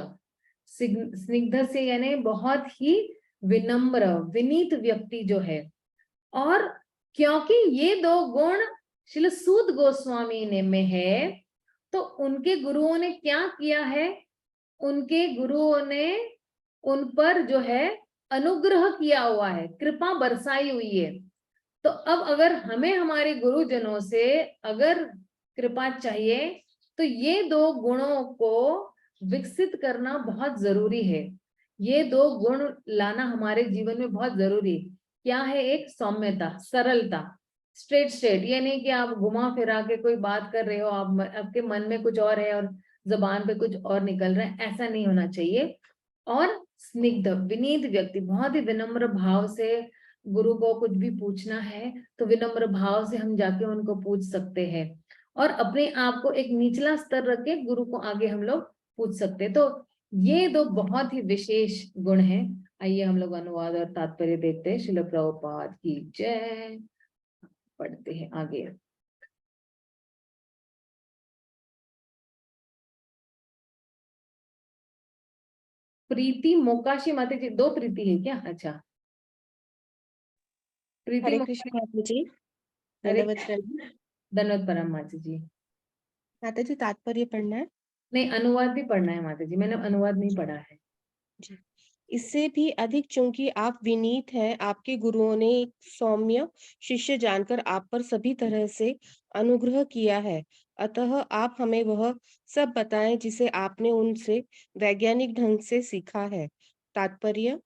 स्निग्धस्य यानी बहुत ही विनम्र विनीत व्यक्ति जो है। और क्योंकि ये दो गुण श्रील सूत गोस्वामी ने में है, तो उनके गुरुओं ने क्या किया है, उनके गुरुओं ने उन पर जो है अनुग्रह किया हुआ है, कृपा बरसाई हुई है। तो अब अगर हमें हमारे गुरुजनों से अगर कृपा चाहिए तो ये दो गुणों को विकसित करना बहुत जरूरी है। ये दो गुण लाना हमारे जीवन में बहुत जरूरी है। क्या है, एक सौम्यता, सरलता, स्ट्रेट, ये नहीं कि आप घुमा फिरा के कोई बात कर रहे हो, आपके मन में कुछ और है और जबान पे कुछ और निकल रहा है, ऐसा नहीं होना चाहिए। और स्निग्ध विनीत व्यक्ति, बहुत ही विनम्र भाव से गुरु को कुछ भी पूछना है तो विनम्र भाव से हम जाके उनको पूछ सकते हैं, और अपने आप को एक निचला स्तर रख के गुरु को आगे हम लोग पूछ सकते हैं। तो ये दो बहुत ही विशेष गुण हैं। आइए हम लोग अनुवाद और तात्पर्य देखते हैं। श्रील प्रभुपाद की जय। पढ़ते हैं आगे। प्रीति मोकाशी माता जी, दो प्रीति है क्या? अच्छा, प्रीति हरे कृष्ण माता जी, दंडवत प्रणाम। धन्यवाद परम माता जी। माता जी तात्पर्य पढ़ना है? नहीं, अनुवाद भी पढ़ना है माता जी, मैंने अनुवाद नहीं पढ़ा है जी। इससे भी अधिक चूंकि आप विनीत हैं, आपके गुरुओं ने एक सौम्य शिष्य जानकर आप पर सभी तरह से अनुग्रह किया है, अतः आप हमें वह सब बताएं जिसे आपने उनसे वैज्ञानिक ढंग से सीखा है। तात्पर्य: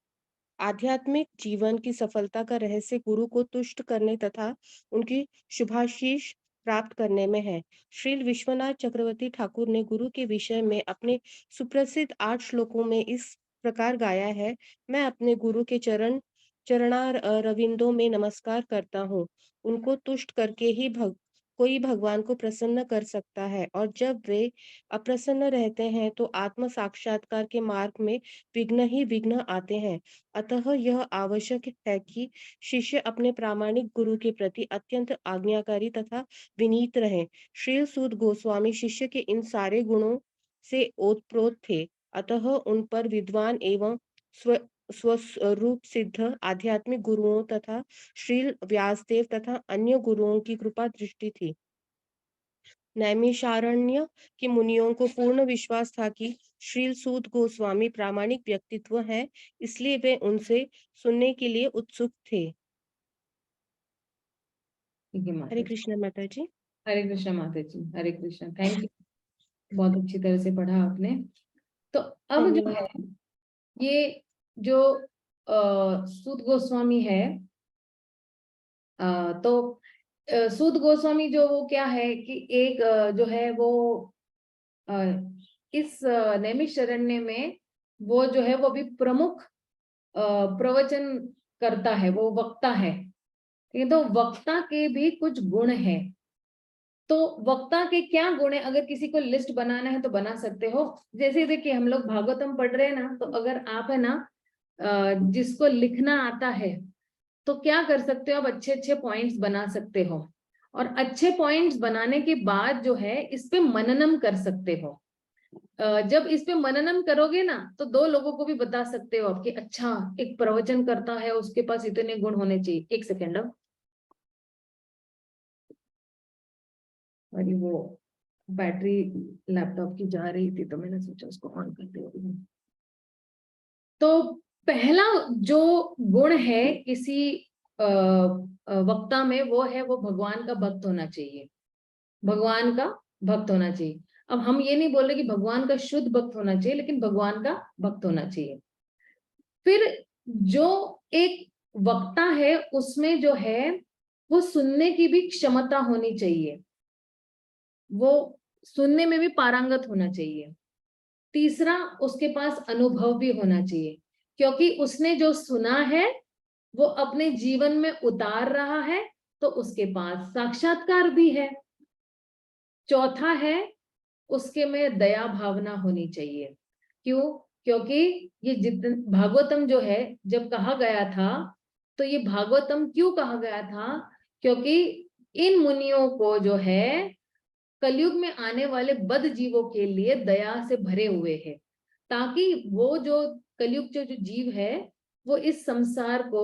आध्यात्मिक जीवन की सफलता का रहस्य गुरु को तुष्ट करने तथा उनकी शुभाशीष प्राप्त करने में है। श्रील विश्वनाथ चक्रवर्ती ठाकुर ने गुरु के विषय में अपने सुप्रसिद्ध 8 श्लोकों में इस प्रकार गाया है: मैं अपने गुरु के चरणार रविंदों में नमस्कार करता हूँ। उनको तुष्ट करके ही कोई भगवान को प्रसन्न कर सकता है, और जब वे अप्रसन्न रहते हैं तो आत्म साक्षात्कार के मार्ग में विघ्न ही विघ्न आते हैं। अतः यह आवश्यक है कि शिष्य अपने प्रामाणिक गुरु के प्रति अत्यंत आज्ञाकारी तथा विनीत रहे। श्रील सूत गोस्वामी शिष्य के इन सारे गुणों से ओतप्रोत थे, अतः उन पर विद्वान एवं स्वरूप सिद्ध आध्यात्मिक गुरुओं तथा श्रील व्यासदेव तथा अन्य गुरुओं की कृपा दृष्टि थी। नैमिषारण्य के मुनियों को पूर्ण विश्वास था कि श्रील सूत गोस्वामी प्रामाणिक व्यक्तित्व है, इसलिए वे उनसे सुनने के लिए उत्सुक थे। हरे कृष्ण माता जी। हरे कृष्ण माता जी, हरे कृष्ण। थैंक यू, बहुत अच्छी तरह से पढ़ा आपने। तो अब जो है ये जो सूत गोस्वामी है, तो सूत गोस्वामी जो वो क्या है कि एक जो है वो इस नैमिषारण्य में वो जो है वो भी प्रमुख प्रवचन करता है, वो वक्ता है। तो वक्ता के भी कुछ गुण हैं। तो वक्ता के क्या गुण है, अगर किसी को लिस्ट बनाना है तो बना सकते हो। जैसे देखिए हम लोग भागवतम पढ़ रहे हैं ना, तो अगर आप है ना जिसको लिखना आता है तो क्या कर सकते हो, आप अच्छे अच्छे पॉइंट्स बना सकते हो, और अच्छे पॉइंट्स बनाने के बाद जो है इस पे मननम कर सकते हो। जब इस पे मननम करोगे ना तो दो लोगों को भी बता सकते हो कि अच्छा एक प्रवचन करता है, उसके पास इतने गुण होने चाहिए। एक सेकेंड। और ये वो बैटरी लैपटॉप की जा रही थी तो मैंने सोचा उसको ऑन करते हुए। तो पहला जो गुण है किसी वक्ता में, वो है वो भगवान का भक्त होना चाहिए, भगवान का भक्त होना चाहिए। अब हम ये नहीं बोल रहे कि भगवान का शुद्ध भक्त होना चाहिए, लेकिन भगवान का भक्त होना चाहिए। फिर जो एक वक्ता है उसमें जो है वो सुनने की भी क्षमता होनी चाहिए, वो सुनने में भी पारंगत होना चाहिए। तीसरा, उसके पास अनुभव भी होना चाहिए, क्योंकि उसने जो सुना है वो अपने जीवन में उतार रहा है, तो उसके पास साक्षात्कार भी है। चौथा है, उसके में दया भावना होनी चाहिए। क्यों? क्योंकि ये भागवतम जो है जब कहा गया था, तो ये भागवतम क्यों कहा गया था? क्योंकि इन मुनियों को जो है कलयुग में आने वाले बद जीवों के लिए दया से भरे हुए हैं, ताकि वो जो कलयुग जो जीव है वो इस संसार को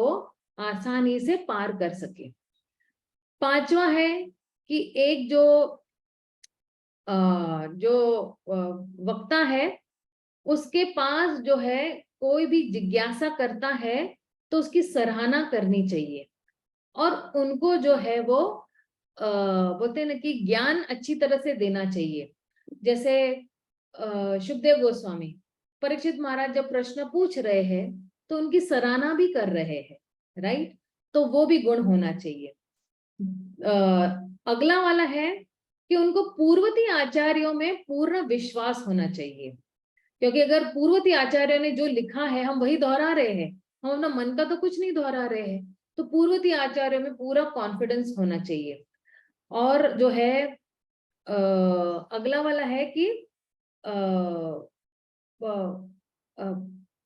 आसानी से पार कर सके। पांचवा है कि एक जो वक्ता है उसके पास जो है कोई भी जिज्ञासा करता है तो उसकी सराहना करनी चाहिए, और उनको जो है वो बोलते हैं ना कि ज्ञान अच्छी तरह से देना चाहिए। जैसे शुकदेव गोस्वामी, परीक्षित महाराज जब प्रश्न पूछ रहे हैं तो उनकी सराहना भी कर रहे हैं, राइट? तो वो भी गुण होना चाहिए। अगला वाला है कि उनको पूर्ववर्ती आचार्यों में पूर्ण विश्वास होना चाहिए, क्योंकि अगर पूर्ववर्ती आचार्यों ने जो लिखा है हम वही दोहरा रहे हैं, हम अपना मन का तो कुछ नहीं दोहरा रहे हैं, तो पूर्ववर्ती आचार्यों में पूरा कॉन्फिडेंस होना चाहिए। और जो है अगला वाला है कि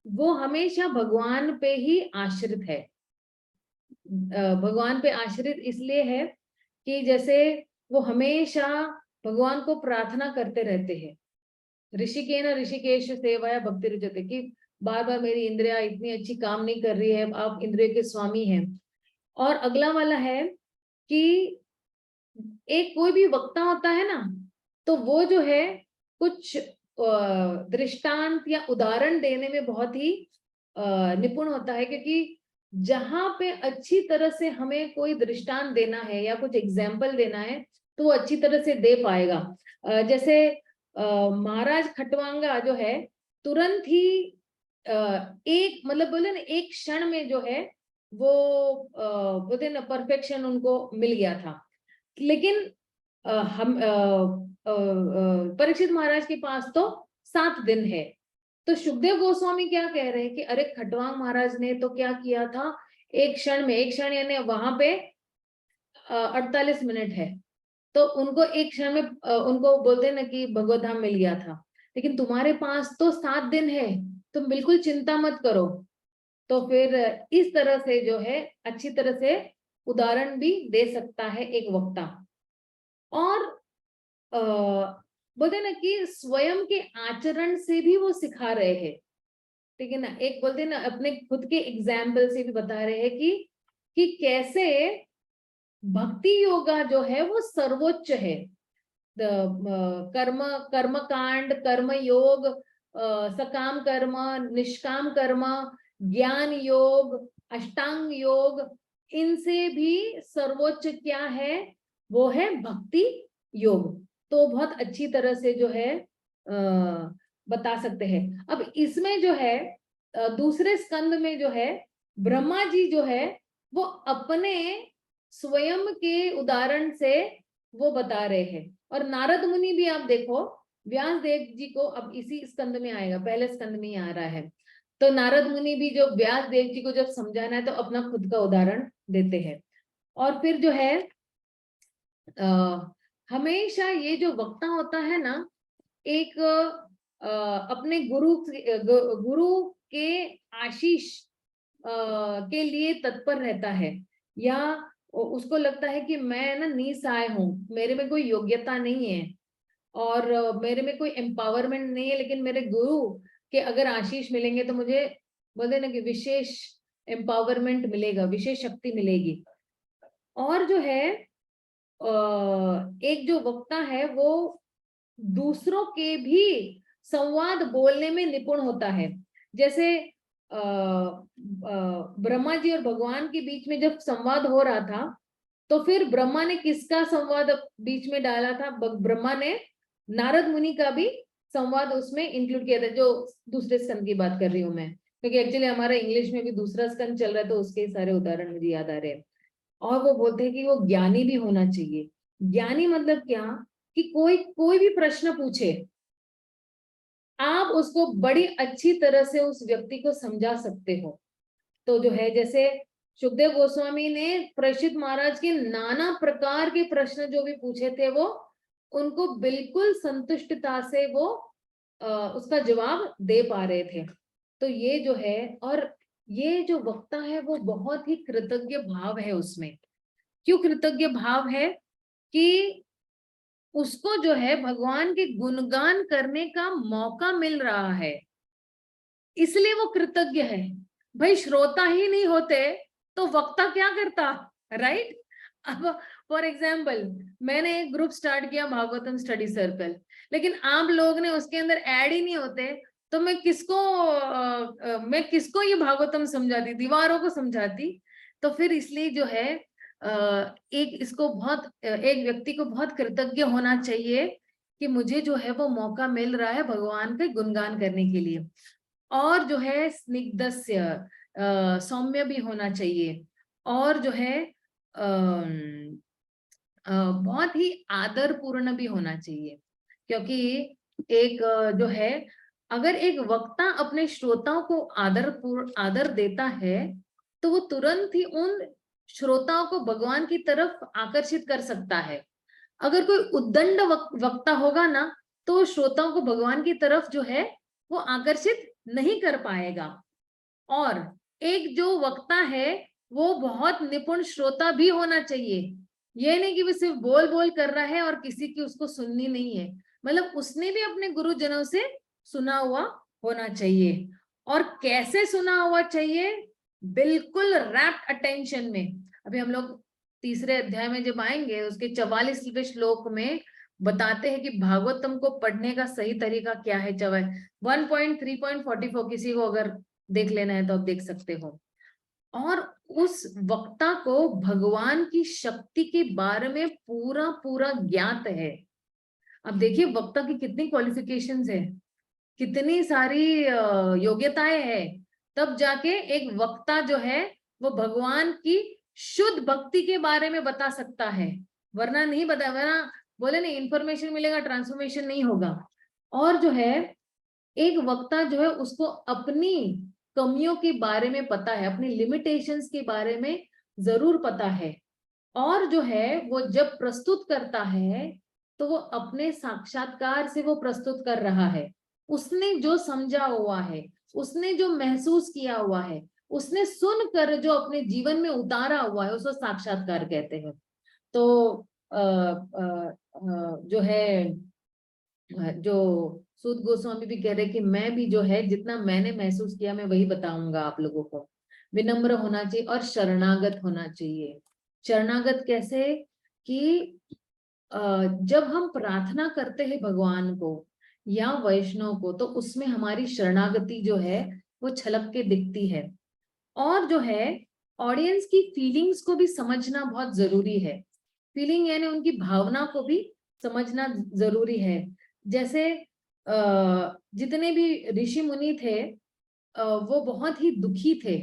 वो हमेशा भगवान पे ही आश्रित है। भगवान पे आश्रित इसलिए है कि जैसे वो हमेशा भगवान को प्रार्थना करते रहते हैं, ऋषिकेन ऋषिकेश सेवाया भक्ति रुचते, कि बार बार मेरी इंद्रिया इतनी अच्छी काम नहीं कर रही है, आप इंद्रियों के स्वामी हैं। और अगला वाला है कि एक कोई भी वक्ता होता है ना, तो वो जो है कुछ दृष्टांत या उदाहरण देने में बहुत ही निपुण होता है, क्योंकि जहां पे अच्छी तरह से हमें कोई दृष्टांत देना है या कुछ एग्जाम्पल देना है तो वो अच्छी तरह से दे पाएगा। जैसे महाराज खटवांगा जो है तुरंत ही एक मतलब बोले ना एक क्षण में जो है वो बोलते ना परफेक्शन उनको मिल गया था। लेकिन हम परीक्षित महाराज के पास तो 7 दिन है। तो सुखदेव गोस्वामी क्या कह रहे हैं कि अरे खटवांग महाराज ने तो क्या किया था, एक क्षण में, एक क्षण यानी वहां पे 48 मिनट है, तो उनको एक क्षण में उनको बोलते ना कि भगवत धाम मिल गया था। लेकिन तुम्हारे पास तो 7 दिन है, तुम बिल्कुल चिंता मत करो। तो फिर इस तरह से जो है अच्छी तरह से उदाहरण भी दे सकता है एक वक्ता। और बोलते ना कि स्वयं के आचरण से भी वो सिखा रहे हैं, ठीक है ना। एक बोलते ना अपने खुद के एग्जाम्पल से भी बता रहे हैं कि कैसे भक्ति योगा जो है वो सर्वोच्च है। कर्म कांड, कर्म योग, सकाम कर्म, निष्काम कर्म, ज्ञान योग, अष्टांग योग, इनसे भी सर्वोच्च क्या है, वो है भक्ति योग। तो बहुत अच्छी तरह से जो है बता सकते हैं। अब इसमें जो है दूसरे स्कंद में जो है ब्रह्मा जी जो है वो अपने स्वयं के उदाहरण से वो बता रहे हैं। और नारद मुनि भी आप देखो, व्यास देव जी को, अब इसी स्कंद में आएगा, पहले स्कंद में ही आ रहा है, तो नारद मुनि भी जो व्यास देव जी को जब समझाना है तो अपना खुद का उदाहरण देते हैं। और फिर जो है हमेशा ये जो वक्ता होता है ना, एक अपने गुरु के आशीष के लिए तत्पर रहता है, या उसको लगता है कि मैं ना निसहाय हूँ, मेरे में कोई योग्यता नहीं है और मेरे में कोई एम्पावरमेंट नहीं है, लेकिन मेरे गुरु के अगर आशीष मिलेंगे तो मुझे बोलते ना कि विशेष एम्पावरमेंट मिलेगा, विशेष शक्ति मिलेगी। और जो है एक जो वक्ता है वो दूसरों के भी संवाद बोलने में निपुण होता है। जैसे ब्रह्मा जी और भगवान के बीच में जब संवाद हो रहा था, तो फिर ब्रह्मा ने किसका संवाद बीच में डाला था? ब्रह्मा ने नारद मुनि का भी संवाद उसमें इंक्लूड किया था, जो दूसरे स्कंद की बात कर रही हूँ मैं, क्योंकि एक्चुअली हमारा इंग्लिश में भी दूसरा स्कंद चल रहा है, तो उसके सारे उदाहरण मुझे याद आ रहे हैं। और वो बोलते हैं कि वो ज्ञानी भी होना चाहिए। ज्ञानी मतलब क्या? कि कोई भी प्रश्न पूछे, आप उसको बड़ी अच्छी तरह से उस व्यक्ति को समझा सकते हो। तो जो है, जैसे सुखदेव गोस्वामी ने परीक्षित महाराज के नाना प्रकार के प्रश्न जो भी पूछे थे, वो उनको बिल्कुल संतुष्टता से वो उसका जवाब दे पा रहे थे। तो ये जो है, और ये जो वक्ता है वो बहुत ही कृतज्ञ भाव है उसमें। क्यों कृतज्ञ भाव है? कि उसको जो है भगवान के गुणगान करने का मौका मिल रहा है, इसलिए वो कृतज्ञ है। भाई श्रोता ही नहीं होते तो वक्ता क्या करता, राइट? अब फॉर एग्जाम्पल, मैंने एक ग्रुप स्टार्ट किया, भागवतम स्टडी सर्कल, लेकिन आप लोग ने उसके अंदर ऐड ही नहीं होते, तो मैं किसको ये भागवतम समझाती? दीवारों को समझाती। तो फिर इसलिए जो है, एक व्यक्ति को बहुत कृतज्ञ होना चाहिए कि मुझे जो है वो मौका मिल रहा है भगवान के गुणगान करने के लिए। और जो है स्निग्धस्य, सौम्य भी होना चाहिए। और जो है बहुत ही आदर पूर्ण भी होना चाहिए। क्योंकि एक जो है, अगर एक वक्ता अपने श्रोताओं को आदर देता है, तो वो तुरंत ही उन श्रोताओं को भगवान की तरफ आकर्षित कर सकता है। अगर कोई उद्दंड वक्ता होगा ना, तो श्रोताओं को भगवान की तरफ जो है वो आकर्षित नहीं कर पाएगा। और एक जो वक्ता है वो बहुत निपुण श्रोता भी होना चाहिए। ये नहीं कि वो सिर्फ बोल बोल कर रहा है और किसी की उसको सुननी नहीं है, मतलब उसने भी अपने गुरुजनों से सुना हुआ होना चाहिए। और कैसे सुना हुआ चाहिए? बिल्कुल रैप्ट अटेंशन में। अभी हम लोग तीसरे अध्याय में जब आएंगे, उसके 44वें श्लोक में बताते हैं कि भागवतम को पढ़ने का सही तरीका क्या है। 1.3.44 किसी को अगर देख लेना है तो आप देख सकते हो। और उस वक्ता को भगवान की शक्ति के बारे में पूरा पूरा ज्ञात है। अब देखिए वक्ता की कितनी क्वालिफिकेशंस है, कितनी सारी योग्यताएं है, तब जाके एक वक्ता जो है वो भगवान की शुद्ध भक्ति के बारे में बता सकता है। वरना नहीं बता, वरना बोले नहीं इंफॉर्मेशन मिलेगा, ट्रांसफॉर्मेशन नहीं होगा। और जो है एक वक्ता जो है उसको अपनी कमियों के बारे में पता है, अपनी लिमिटेशंस के बारे में जरूर पता है। और जो है वो जब प्रस्तुत करता है तो वो अपने साक्षात्कार से वो प्रस्तुत कर रहा है। उसने जो समझा हुआ है, उसने जो महसूस किया हुआ है, उसने सुनकर जो अपने जीवन में उतारा हुआ है, उसको साक्षात्कार कहते हैं। तो जो है, जो सूत गोस्वामी भी कह रहे कि मैं भी जो है जितना मैंने महसूस किया मैं वही बताऊंगा आप लोगों को। विनम्र होना चाहिए और शरणागत होना चाहिए। शरणागत कैसे? कि जब हम प्रार्थना करते हैं भगवान को या वैष्णव को, तो उसमें हमारी शरणागति जो है वो छलक के दिखती है। और जो है ऑडियंस की फीलिंग्स को भी समझना बहुत जरूरी है। फीलिंग यानी उनकी भावना को भी समझना जरूरी है। जैसे जितने भी ऋषि मुनि थे वो बहुत ही दुखी थे।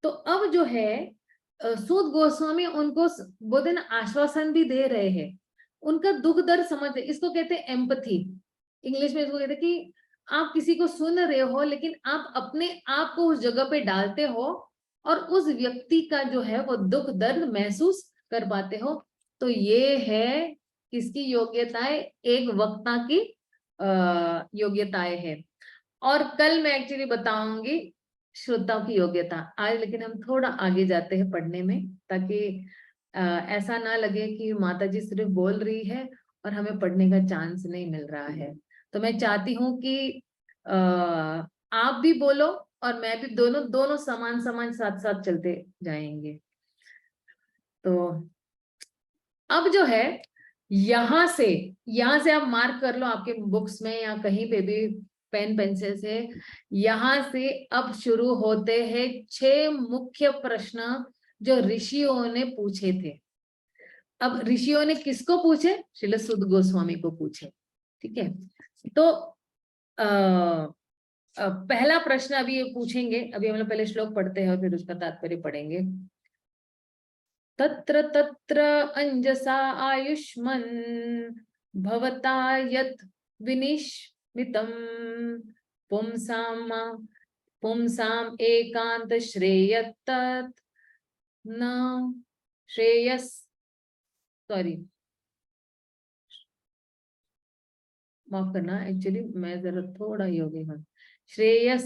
तो अब जो है सूत गोस्वामी उनको बोलते ना आश्वासन भी दे रहे हैं, उनका दुख दर्द समझ, इसको कहते हैं एम्पथी। इंग्लिश में इसको कहते हैं कि आप किसी को सुन रहे हो लेकिन आप अपने आप को उस जगह पे डालते हो और उस व्यक्ति का जो है वो दुख दर्द महसूस कर पाते हो। तो ये है किसकी योग्यताएं? एक वक्ता की योग्यताएं है। और कल मैं एक्चुअली बताऊंगी श्रोताओं की योग्यता। आज लेकिन हम थोड़ा आगे जाते हैं पढ़ने में, ताकि ऐसा ना लगे कि माता जी सिर्फ बोल रही है और हमें पढ़ने का चांस नहीं मिल रहा है। तो मैं चाहती हूँ कि आप भी बोलो और मैं भी, दोनों दोनों समान समान साथ साथ चलते जाएंगे। तो अब जो है यहां से आप मार्क कर लो आपके बुक्स में या कहीं पे भी पेन पेंसिल से, यहां से अब शुरू होते हैं 6 मुख्य प्रश्न जो ऋषियों ने पूछे थे। अब ऋषियों ने किसको पूछे? श्रील सुद गोस्वामी को पूछे। ठीक है, तो पहला प्रश्न अभी ये पूछेंगे, अभी हम लोग पहले श्लोक पढ़ते हैं और फिर उसका तात्पर्य पढ़ेंगे। तत्र तत्र अंजसा आयुष्मन् भवता यत् विनिश्मितं पुंसाम एकांत श्रेयतत् न श्रेयस, सॉरी माफ करना, एक्चुअली मैं जरा थोड़ा ही हो गई हूँ। श्रेयस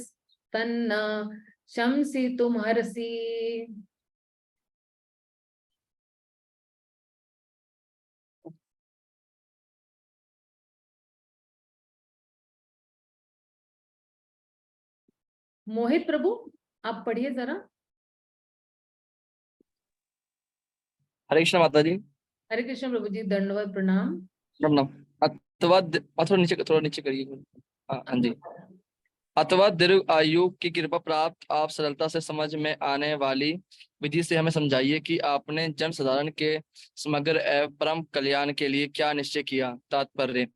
तन्न शमसी तुम हरसी। मोहित प्रभु आप पढ़िए जरा। हरे कृष्ण माता जी। हरे कृष्ण प्रभु जी, दंडवत प्रणाम। प्रणाम। अथवा थोड़ा नीचे करिए। हाँ जी। अथवा दीर्घ आयु की कृपा प्राप्त आप सरलता से समझ में आने वाली विधि से हमें समझाइए कि आपने जन साधारण के समग्र एवं परम कल्याण के लिए क्या निश्चय किया। तात्पर्य,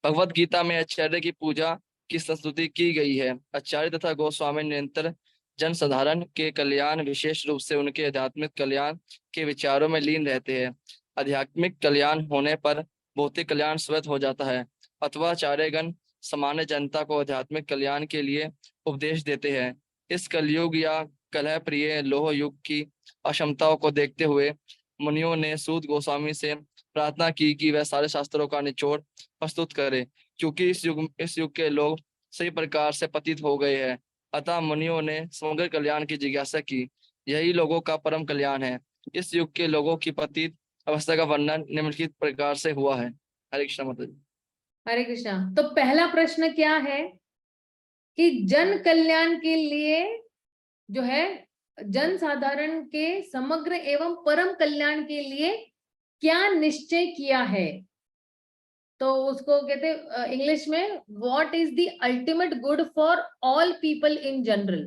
भगवत गीता में आचार्य की पूजा की स्तुति की गई है। आचार्य तथा गोस्वामी निरंतर जन साधारण के कल्याण, विशेष रूप से उनके आध्यात्मिक कल्याण के विचारों में लीन रहते हैं। आध्यात्मिक कल्याण होने पर भौतिक कल्याण स्वतः हो जाता है। अथवा आचार्यगण सामान्य जनता को आध्यात्मिक कल्याण के लिए उपदेश देते हैं। इस कलयुग या कलह प्रिय लोह युग की अक्षमताओं को देखते हुए मुनियों ने सूत गोस्वामी से प्रार्थना की कि वह सारे शास्त्रों का निचोड़ प्रस्तुत करे, क्योंकि इस युग के लोग सही प्रकार से पतित हो गए हैं। अतः मुनियों ने समग्र कल्याण की जिज्ञासा की, यही लोगों का परम कल्याण है। इस युग के लोगों की पतित अवस्था का वर्णन निम्नलिखित प्रकार से हुआ है। हरे कृष्ण माता जी। हरे कृष्णा। तो पहला प्रश्न क्या है कि जन कल्याण के लिए जो है, जन साधारण के समग्र एवं परम कल्याण के लिए क्या निश्चय किया है। तो उसको कहते इंग्लिश में what is the ultimate good for all people in general,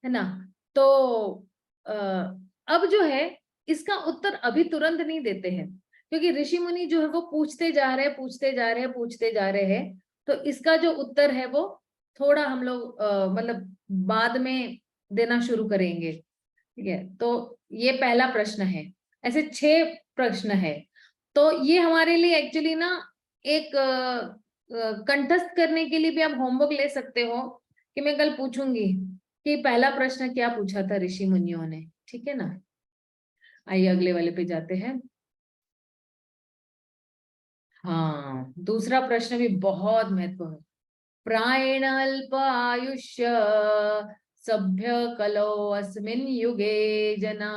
है ना। तो अब जो है इसका उत्तर अभी तुरंत नहीं देते हैं, क्योंकि ऋषि मुनि जो है वो पूछते जा रहे हैं। तो इसका जो उत्तर है वो थोड़ा हम लोग मतलब बाद में देना शुरू करेंगे। ठीक है, तो ये पहला प्रश्न है। ऐसे 6 प्रश्न है, तो ये हमारे लिए एक्चुअली ना एक कंठस्थ करने के लिए भी आप होमवर्क ले सकते हो कि मैं कल पूछूंगी कि पहला प्रश्न क्या पूछा था ऋषि मुनियों ने। ठीक है ना, आइए अगले वाले पे जाते हैं। हाँ, दूसरा प्रश्न भी बहुत महत्वपूर्ण है। प्रायेण अल्प आयुष्य सभ्य कलो अस्मिन् युगे जना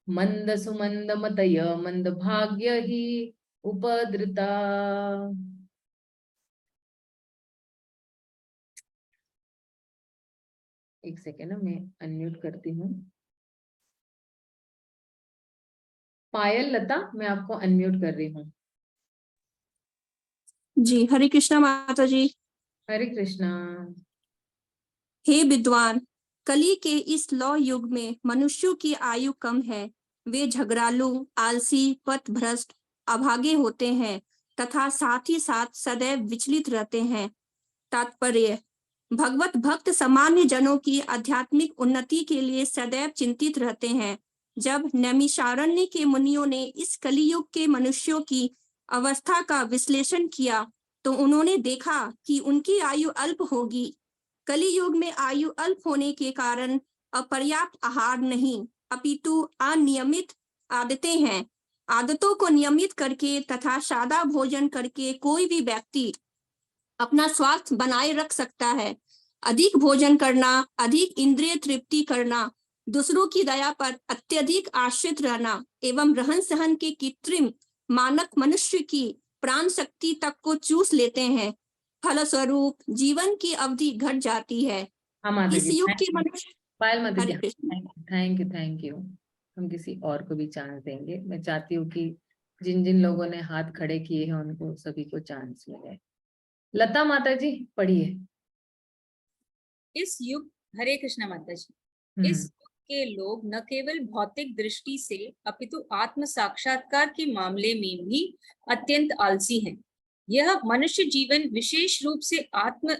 मंद सुमंद मतय मंद भाग्य ही उपद्रता। एक सेकेंड ना, मैं अनम्यूट करती हूँ। पायल लता, मैं आपको अनम्यूट कर रही हूँ। जी, हरे कृष्णा माता जी। हरे कृष्णा। हे विद्वान, कली के इस लौ युग में मनुष्यों की आयु कम है। वे झगड़ालू, आलसी, पथभ्रष्ट, अभागे होते हैं तथा साथ ही साथ सदैव विचलित रहते हैं। तात्पर्य, भगवत भक्त सामान्य जनों की आध्यात्मिक उन्नति के लिए सदैव चिंतित रहते हैं। जब नैमिषारण्य के मुनियों ने इस कलियुग के मनुष्यों की अवस्था का विश्लेषण किया तो उन्होंने देखा कि उनकी आयु अल्प होगी। कलियुग में आयु अल्प होने के कारण अपर्याप्त आहार नहीं अपितु अनियमित आदतें हैं। आदतों को नियमित करके तथा सादा भोजन करके कोई भी व्यक्ति अपना स्वास्थ्य बनाए रख सकता है। अधिक भोजन करना, अधिक इंद्रिय तृप्ति करना, दूसरों की दया पर अत्यधिक आश्रित रहना एवं रहन सहन के कृत्रिम मानक मनुष्य की प्राण शक्ति तक को चूस लेते हैं। फलस्वरूप जीवन की अवधि घट जाती है। इस युग के मनुष्य। पायल माता जी, हरे कृष्ण। Thank you. हम किसी और को भी चांस देंगे। मैं चाहती हूँ कि जिन जिन लोगों ने हाथ खड़े किए हैं उनको सभी को चांस मिले। लता माता जी पढ़िए। इस युग, हरे कृष्णा माता जी, इस युग के लोग न केवल भौतिक दृष्टि से अपितु आत्म साक्षात्कार के मामले में भी अत्यंत आलसी हैं। यह मनुष्य जीवन विशेष रूप से आत्म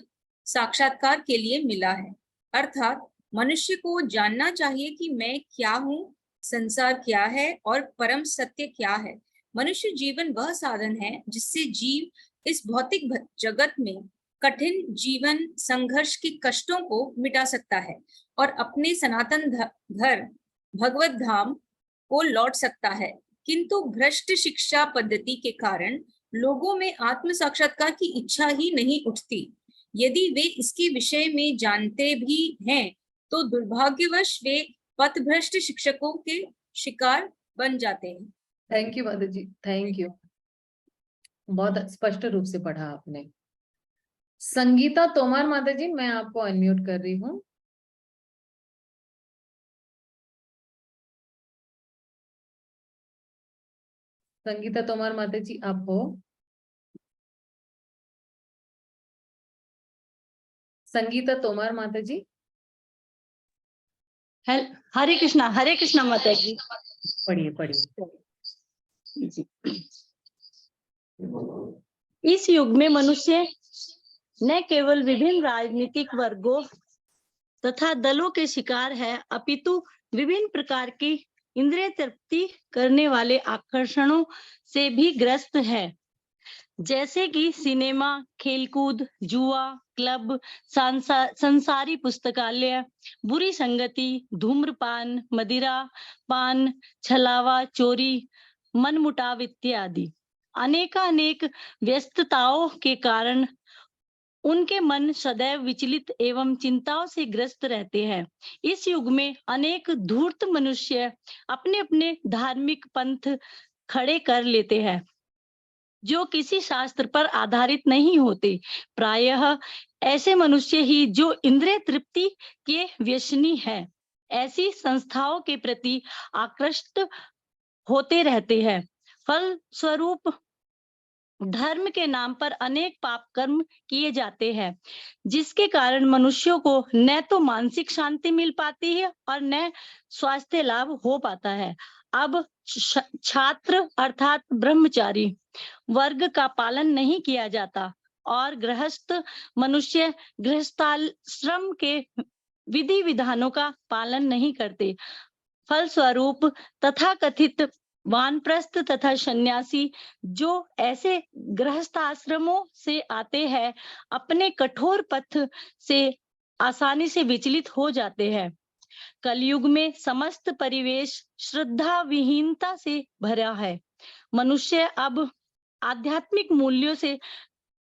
साक्षात्कार के लिए मिला है, अर्थात मनुष्य को जानना चाहिए कि मैं क्या हूँ, संसार क्या है और परम सत्य क्या है। मनुष्य जीवन वह साधन है जिससे जीव इस भौतिक जगत में कठिन जीवन संघर्ष के कष्टों को मिटा सकता है और अपने सनातन घर भगवत धाम को लौट सकता है। किंतु भ्रष्ट शिक्षा पद्धति के कारण लोगों में आत्म साक्षात्कार की इच्छा ही नहीं उठती। यदि वे इसके विषय में जानते भी हैं तो दुर्भाग्यवश वे पथभ्रष्ट शिक्षकों के शिकार बन जाते हैं। थैंक यू माता जी, थैंक यू। बहुत स्पष्ट रूप से पढ़ा आपने। संगीता तोमर माता जी, मैं आपको अनम्यूट कर रही हूँ। संगीता तोमर माता जी आप हो? संगीता तोमर माता जी। हरे कृष्णा माता जी। पढ़िए पढ़िए। इस युग में मनुष्य न केवल विभिन्न राजनीतिक वर्गों तथा दलों के शिकार है, अपितु विभिन्न प्रकार की इंद्रिय तृप्ति करने वाले आकर्षणों से भी ग्रस्त है, जैसे कि सिनेमा, खेलकूद, जुआ, क्लब, संसारी पुस्तकालय, बुरी संगति, धूम्रपान, मदिरा पान, छलावा, चोरी, मनमुटाव इत्यादि। अनेकानेक व्यस्तताओं के कारण उनके मन सदैव विचलित एवं चिंताओं से ग्रस्त रहते हैं। इस युग में अनेक धूर्त मनुष्य अपने अपने धार्मिक पंथ खड़े कर लेते हैं, जो किसी शास्त्र पर आधारित नहीं होते। प्रायः ऐसे मनुष्य ही जो इंद्रिय तृप्ति के व्यसनी हैं, ऐसी संस्थाओं के प्रति आकृष्ट होते रहते हैं। फल स्वरूप धर्म के नाम पर अनेक पाप कर्म किए जाते हैं, जिसके कारण मनुष्यों को न तो मानसिक शांति मिल पाती है और न स्वास्थ्य लाभ हो पाता है। अब छात्र अर्थात ब्रह्मचारी वर्ग का पालन नहीं किया जाता और गृहस्थ मनुष्य गृहस्थाश्रम के विधि विधानों का पालन नहीं करते। फलस्वरूप तथाकथित वानप्रस्थ तथा सन्यासी जो ऐसे गृहस्थ आश्रमों से आते हैं, अपने कठोर पथ से आसानी से विचलित हो जाते हैं। कलयुग में समस्त परिवेश श्रद्धा विहीनता से भरा है। मनुष्य अब आध्यात्मिक मूल्यों से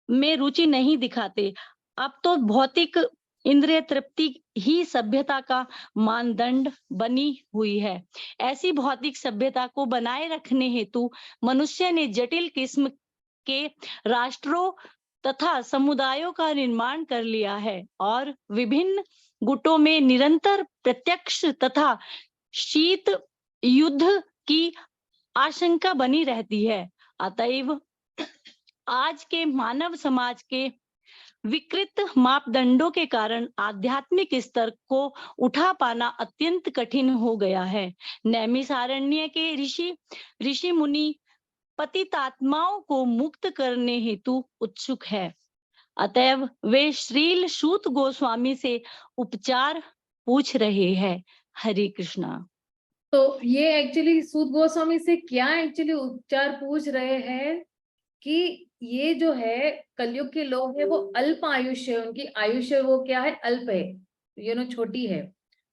में रुचि नहीं दिखाते। अब तो भौतिक इंद्रिय तृप्ति ही सभ्यता का मानदंड बनी हुई है। ऐसी भौतिक सभ्यता को बनाए रखने हेतु मनुष्य ने जटिल किस्म के राष्ट्रों तथा समुदायों का निर्माण कर लिया है और विभिन्न गुटों में निरंतर प्रत्यक्ष तथा शीत युद्ध की आशंका बनी रहती है। अतएव आज के मानव समाज के विकृत मापदंडों के कारण आध्यात्मिक स्तर को उठा पाना अत्यंत कठिन हो गया है। नैमिषारण्य के ऋषि मुनि पतितात्माओं को मुक्त करने हेतु उत्सुक है। अतएव वे श्रील सूत गोस्वामी से उपचार पूछ रहे हैं। हरे कृष्णा। तो ये एक्चुअली सूत गोस्वामी से क्या एक्चुअली उपचार पूछ रहे हैं कि ये जो है कलयुग के लोग हैं वो अल्प आयुष्य है, उनकी आयुष्य वो क्या है, अल्प है, छोटी है,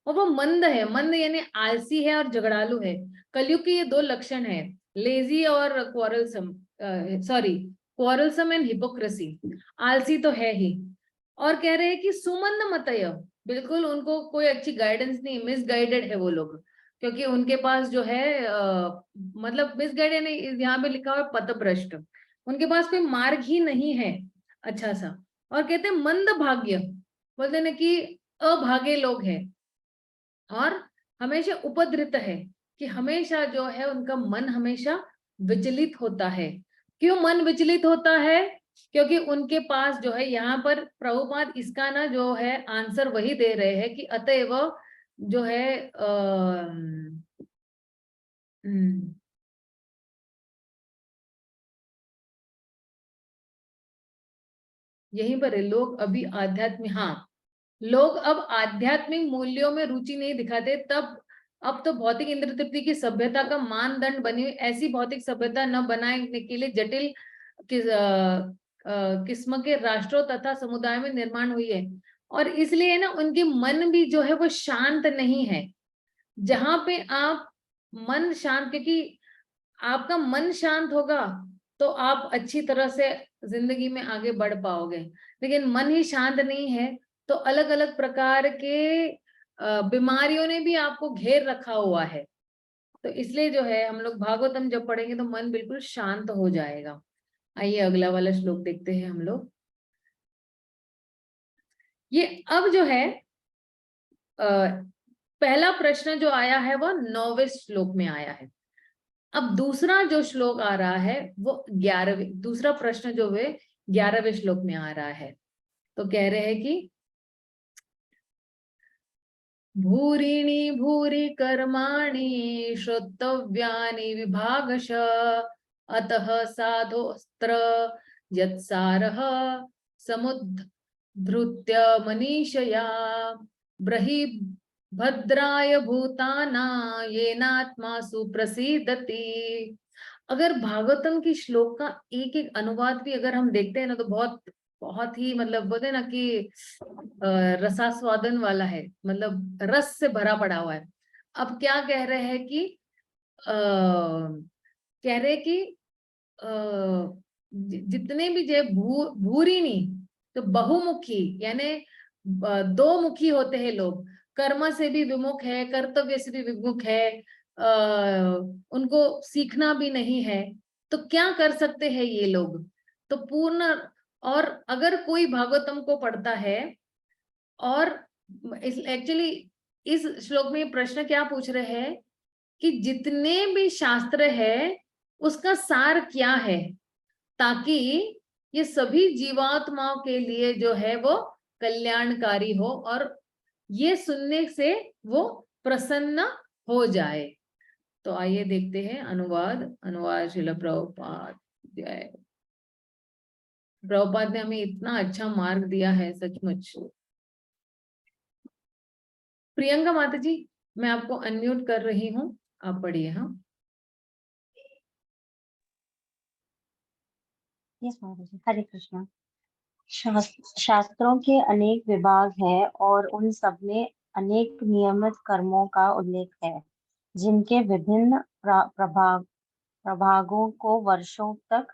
और वो मंद है। मंद यानी आलसी है और झगड़ालू है। कलयुग के ये दो लक्षण है, लेजी और क्वारलसम, क्वारलसम एंड हिपोक्रेसी। आलसी तो है ही, और कह रहे हैं कि सुमंद मतय, बिल्कुल उनको कोई अच्छी गाइडेंस नहीं, मिसगाइडेड है वो लोग, क्योंकि उनके पास जो है मतलब मिसगाइडेड नहीं, यहाँ पे लिखा हुआ है पथभ्रष्ट, उनके पास कोई मार्ग ही नहीं है अच्छा सा। और कहते हैं मंद भाग्य, बोलते ना कि अभागे लोग हैं और हमेशा उपद्रित है, कि हमेशा जो है उनका मन हमेशा विचलित होता है। क्यों मन विचलित होता है? क्योंकि उनके पास जो है, यहाँ पर प्रभुपाद इसका ना जो है आंसर वही दे रहे हैं कि अतएव जो है यहीं पर है, लोग अभी आध्यात्मिक, हाँ, लोग अब आध्यात्मिक मूल्यों में रुचि नहीं दिखाते। तब अब तो भौतिक इंद्र तृप्ति की सभ्यता का मानदंड बनी हुई, ऐसी भौतिक सभ्यता न बनाने के लिए जटिल किस्म के राष्ट्रों तथा समुदाय में निर्माण हुई है। और इसलिए ना उनके मन भी जो है वो शांत नहीं है। जहां पे आप मन शांत, क्योंकि आपका मन शांत होगा तो आप अच्छी तरह से जिंदगी में आगे बढ़ पाओगे। लेकिन मन ही शांत नहीं है तो अलग अलग प्रकार के बीमारियों ने भी आपको घेर रखा हुआ है। तो इसलिए जो है हम लोग भागवतम जब पढ़ेंगे तो मन बिल्कुल शांत हो जाएगा। आइए अगला वाला श्लोक देखते हैं हम लोग। ये अब जो है पहला प्रश्न जो आया है वो 9वें श्लोक में आया है। अब दूसरा जो श्लोक आ रहा है वो 11वें, दूसरा प्रश्न जो है 11वें श्लोक में आ रहा है। तो कह रहे हैं कि भूरिणी भूरि कर्माणि श्रोतव्यानि विभागश अतः साधोस्त्र यत्सारः समुद्धृत्य मनीषया ब्रहि भद्राय भूताना येनात्मा सुप्रसीदति। अगर भागवतम की श्लोक का एक एक अनुवाद भी अगर हम देखते हैं ना तो बहुत बहुत ही मतलब बोलते हैं ना कि रसास्वादन वाला है, मतलब रस से भरा पड़ा हुआ है। अब क्या कह रहे हैं कि कह रहे कि जितने भी जो भूरिणी, तो बहुमुखी यानी दो मुखी होते हैं लोग, कर्म से भी विमुख है, कर्तव्य से भी विमुख है, उनको सीखना भी नहीं है। तो क्या कर सकते हैं ये लोग? तो पूर्ण, और अगर कोई भागवतम को पढ़ता है, और एक्चुअली इस श्लोक में प्रश्न क्या पूछ रहे हैं कि जितने भी शास्त्र है उसका सार क्या है, ताकि ये सभी जीवात्माओं के लिए जो है वो कल्याणकारी हो और ये सुनने से वो प्रसन्न हो जाए। तो आइए देखते हैं अनुवाद श्रील प्रभुपाद। प्रभुपाद ने हमें इतना अच्छा मार्ग दिया है सचमुच। प्रियंका माता जी, मैं आपको अनम्यूट कर रही हूँ, आप पढ़िए। हाँ, हरे कृष्णा। शास्त्रों के अनेक विभाग हैं और उन सब में अनेक नियमित कर्मों का उल्लेख है, जिनके विभिन्न प्रभागों को वर्षों तक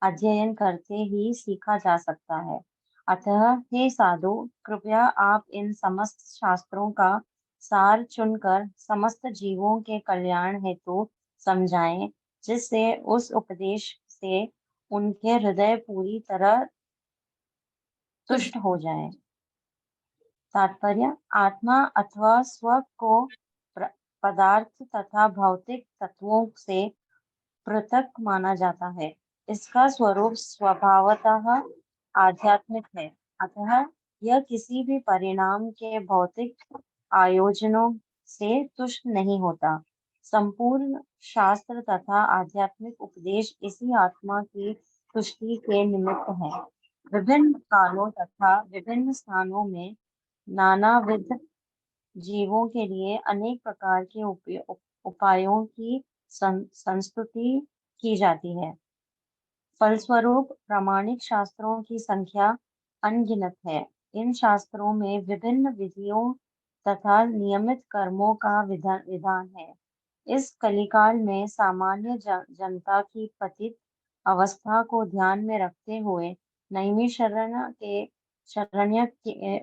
अध्ययन करते ही सीखा जा सकता है। अतः हे साधु, कृपया आप इन समस्त शास्त्रों का सार चुनकर समस्त जीवों के कल्याण हेतु समझाएं, जिससे उस उपदेश से उनके हृदय पूरी तरह तुष्ट हो जाए। तात्पर्य: आत्मा अथवा स्व को पदार्थ तथा भौतिक तत्वों से पृथक माना जाता है। इसका स्वरूप स्वभावतः आध्यात्मिक है। अतः यह किसी भी परिणाम के भौतिक आयोजनों से तुष्ट नहीं होता। संपूर्ण शास्त्र तथा आध्यात्मिक उपदेश इसी आत्मा की तुष्टि के निमित्त है। विभिन्न कालों तथा विभिन्न स्थानों में नानाविध जीवों के लिए अनेक प्रकार के उपायों की संस्तुति की जाती है। फलस्वरूप प्रामाणिक शास्त्रों की संख्या अनगिनत है। इन शास्त्रों में विभिन्न विधियों तथा नियमित कर्मों का विधान है। इस कलिकाल में सामान्य जनता की पतित अवस्था को ध्यान में रखते हुए शरण्य के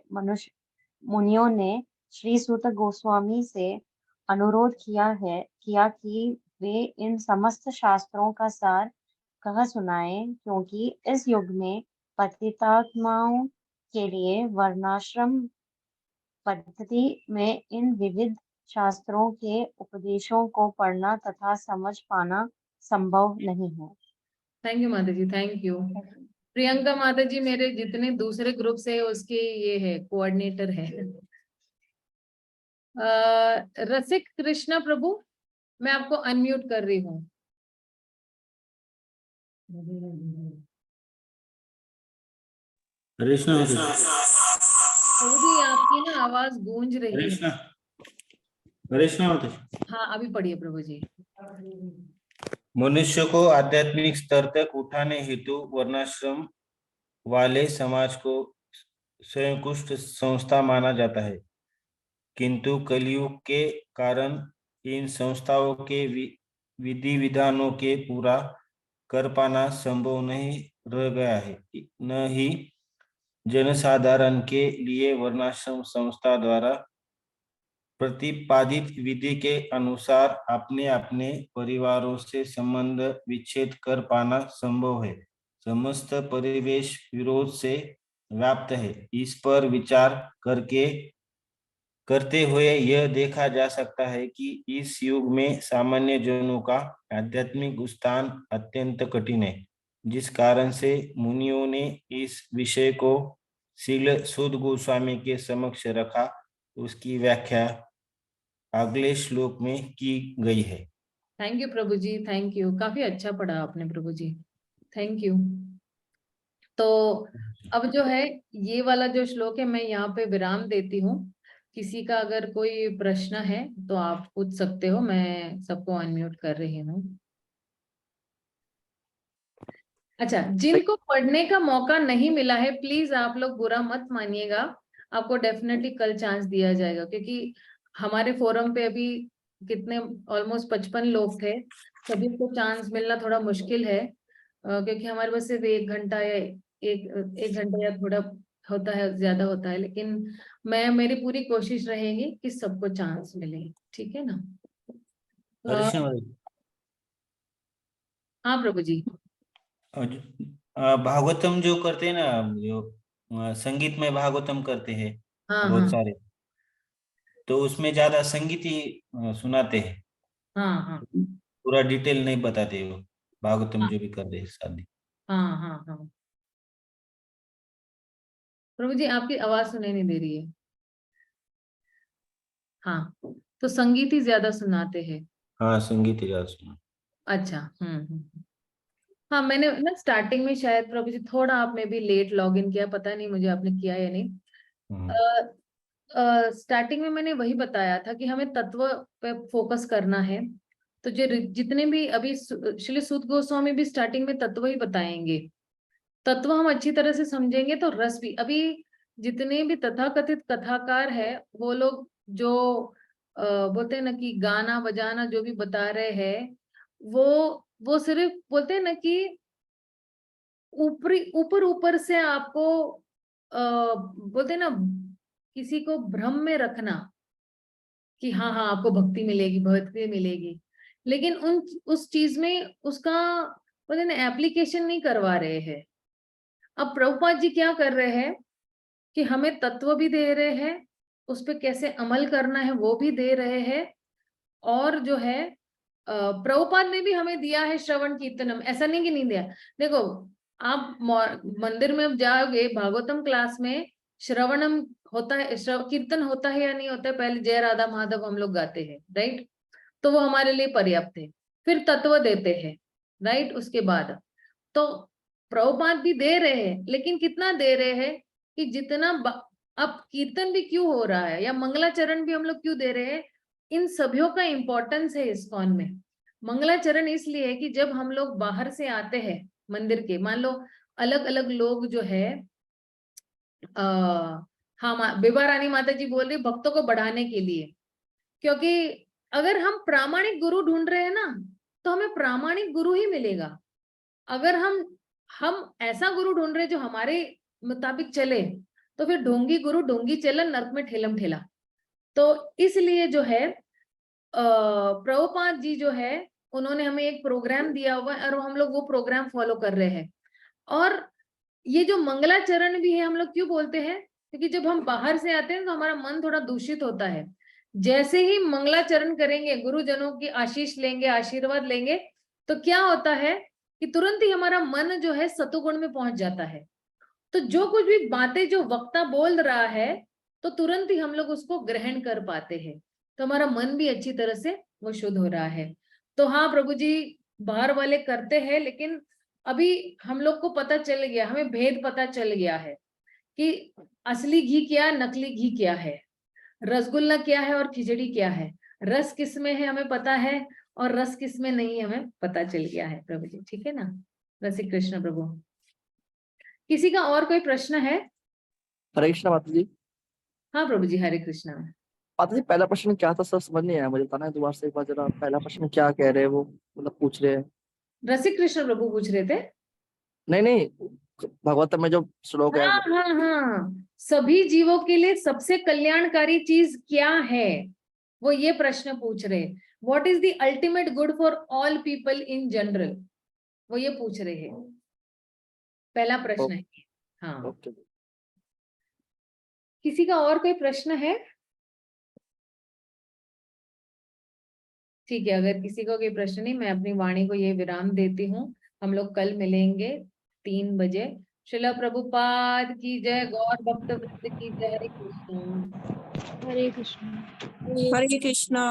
मुनियों ने श्री सूत गोस्वामी से अनुरोध किया कि वे इन समस्त शास्त्रों का सार कह सुनाएं, क्योंकि इस युग में पतितात्माओं के लिए वर्णाश्रम पद्धति में इन विविध शास्त्रों के उपदेशों को पढ़ना तथा समझ पाना संभव नहीं है। थैंक यू माता जी, थैंक यू। प्रियंका माता जी मेरे जितने दूसरे ग्रुप से उसके ये है कोऑर्डिनेटर है। रसिक कृष्णा प्रभु, मैं आपको अनम्यूट कर रही हूँ। कृष्णा प्रभु जी आपकी ना आवाज गूंज रही है। कृष्णा हाँ अभी पढ़िए प्रभु जी। मनुष्य को आध्यात्मिक स्तर तक उठाने हेतु वर्णाश्रम वाले समाज को सर्वोत्कृष्ट संस्था माना जाता है, किंतु कलयुग के कारण इन संस्थाओं के विधि विधानों के पूरा कर पाना संभव नहीं रह गया है। न ही जनसाधारण के लिए वर्णाश्रम संस्था द्वारा प्रतिपादित विधि के अनुसार अपने अपने परिवारों से संबंध विच्छेद कर पाना संभव है। समस्त परिवेश विरोध से व्याप्त है। इस पर विचार करते हुए यह देखा जा सकता है कि इस युग में सामान्य जनों का आध्यात्मिक उत्थान अत्यंत कठिन है, जिस कारण से मुनियों ने इस विषय को श्रील सुध गोस्वामी के समक्ष रखा। उसकी व्याख्या अगले श्लोक में की गई है। Thank you Prabhu ji, thank you. काफी अच्छा पढ़ा आपने प्रभु जी, थैंक यू। तो अब जो है ये वाला जो श्लोक है मैं यहाँ पे विराम देती हूँ। किसी का अगर कोई प्रश्न है तो आप पूछ सकते हो, मैं सबको अनम्यूट कर रही हूँ। अच्छा, जिनको पढ़ने का मौका नहीं मिला है प्लीज आप लोग बुरा मत मानिएगा, आपको डेफिनेटली कल चांस दिया जाएगा, क्योंकि हमारे फोरम पे अभी कितने ऑलमोस्ट 55 लोग थे, सभी को चांस मिलना थोड़ा मुश्किल है, क्योंकि हमारे पास सिर्फ 1 घंटा या एक घंटा या थोड़ा होता है, ज्यादा होता है, लेकिन मेरी पूरी कोशिश रहेगी कि सबको चांस मिले, ठीक है ना। हाँ प्रभु जी। भागवतम जो करते हैं ना, जो संगीत में भागवतम करते हैं हाँ बहुत हाँ सारे, तो उसमें ज्यादा संगीत ही सुनाते हैं, हाँ हाँ पूरा डिटेल नहीं बताते वो भागवतम जो भी कर रहे हैं शादी। हाँ हाँ हाँ। प्रभु जी आपकी आवाज सुनाई नहीं दे रही है। हाँ, तो संगीत ही ज्यादा सुनाते हैं। हाँ, संगीत ही ज्यादा सुना। अच्छा। हाँ मैंने ना स्टार्टिंग में शायद प्रभु जी थोड़ा आप में भी लेट लॉग इन किया, पता नहीं मुझे आपने किया या नहीं। स्टार्टिंग में मैंने वही बताया था कि हमें तत्व पे फोकस करना है। तो जो जितने भी अभी श्री सुत गोस्वामी भी स्टार्टिंग में तत्व ही बताएंगे, तत्व हम अच्छी तरह से समझेंगे तो रस भी। अभी जितने भी तथाकथित कथाकार है वो लोग जो बोलते हैं ना कि गाना बजाना जो भी बता रहे हैं, वो सिर्फ बोलते हैं ना कि ऊपर ऊपर से आपको बोलते हैं ना किसी को भ्रम में रखना कि हाँ हाँ आपको भक्ति मिलेगी, भक्ति मिलेगी, लेकिन उस चीज में उसका बोलते ना एप्लीकेशन नहीं करवा रहे हैं। अब प्रभुपाद जी क्या कर रहे हैं कि हमें तत्व भी दे रहे हैं, उस पर कैसे अमल करना है वो भी दे रहे हैं, और जो है प्रभुपाद ने भी हमें दिया है श्रवण कीर्तनम, ऐसा नहीं कि नहीं दिया। देखो आप मंदिर में जाओगे, भागवतम क्लास में श्रवणम होता है, कीर्तन होता है या नहीं होता है, पहले जय राधा माधव हम लोग गाते हैं, राइट, तो वो हमारे लिए पर्याप्त है। फिर तत्व देते हैं, राइट, उसके बाद तो प्रभुपाद भी दे रहे हैं, लेकिन कितना दे रहे हैं कि जितना अब कीर्तन भी क्यों हो रहा है या मंगलाचरण भी हम लोग क्यों दे रहे हैं, इन सभीयों का इंपॉर्टेंस है इस्कॉन में। मंगलाचरण इसलिए है कि जब हम लोग बाहर से आते हैं मंदिर के, मान लो अलग अलग लोग जो है हाँ बेबा रानी माता जी बोल रही भक्तों को बढ़ाने के लिए, क्योंकि अगर हम प्रामाणिक गुरु ढूंढ रहे हैं ना तो हमें प्रामाणिक गुरु ही मिलेगा। अगर हम ऐसा गुरु ढूंढ रहे जो हमारे मुताबिक चले तो फिर ढोंगी गुरु ढोंगी चलन नरक में ठेलम ठेला। तो इसलिए जो है प्रभुपाद जी जो है उन्होंने हमें एक प्रोग्राम दिया हुआ है और हम लोग वो प्रोग्राम फॉलो कर रहे हैं। और ये जो मंगलाचरण भी है हम लोग क्यों बोलते हैं, क्योंकि जब हम बाहर से आते हैं तो हमारा मन थोड़ा दूषित होता है। जैसे ही मंगलाचरण करेंगे, गुरुजनों की आशीष लेंगे, आशीर्वाद लेंगे, तो क्या होता है कि तुरंत ही हमारा मन जो है सतुगुण में पहुंच जाता है। तो जो कुछ भी बातें जो वक्ता बोल रहा है तो तुरंत ही हम लोग उसको ग्रहण कर पाते हैं, तो हमारा मन भी अच्छी तरह से वो शुद्ध हो रहा है। तो हाँ प्रभु जी, बाहर वाले करते हैं, लेकिन अभी हम लोग को पता चल गया, हमें भेद पता चल गया है कि असली घी क्या, नकली घी क्या है, रसगुल्ला क्या है और खिचड़ी क्या है, रस किस में है हमें पता है और रस किस में नहीं हमें पता चल गया है प्रभु जी, ठीक है ना। रसिक कृष्ण प्रभु। किसी का और कोई प्रश्न है? हरे कृष्णा माता जी। हाँ प्रभु जी, हरे कृष्णा। माता जी पहला प्रश्न क्या था सर, समझ नहीं आया मुझे, बताना है दोबारा से एक बार जरा, पहला प्रश्न क्या कह रहे हैं वो, मतलब पूछ रहे हैं। रसिक कृष्ण प्रभु पूछ रहे थे। नहीं नहीं, भगवत में जो श्लोक है। हाँ हाँ हाँ, सभी जीवों के लिए सबसे कल्याणकारी चीज क्या है, वो ये प्रश्न पूछ रहे। What is the ultimate good for all people in general, वो ये पूछ रहे हैं, पहला प्रश्न है। हाँ, किसी का और कोई प्रश्न है? ठीक है, अगर किसी को कोई प्रश्न नहीं, मैं अपनी वाणी को ये विराम देती हूँ। हम लोग कल मिलेंगे 3 बजे। श्रील प्रभुपाद की जय, गौर भक्त वृंद की जय। हरे कृष्ण। हरे कृष्ण। हरे कृष्णा।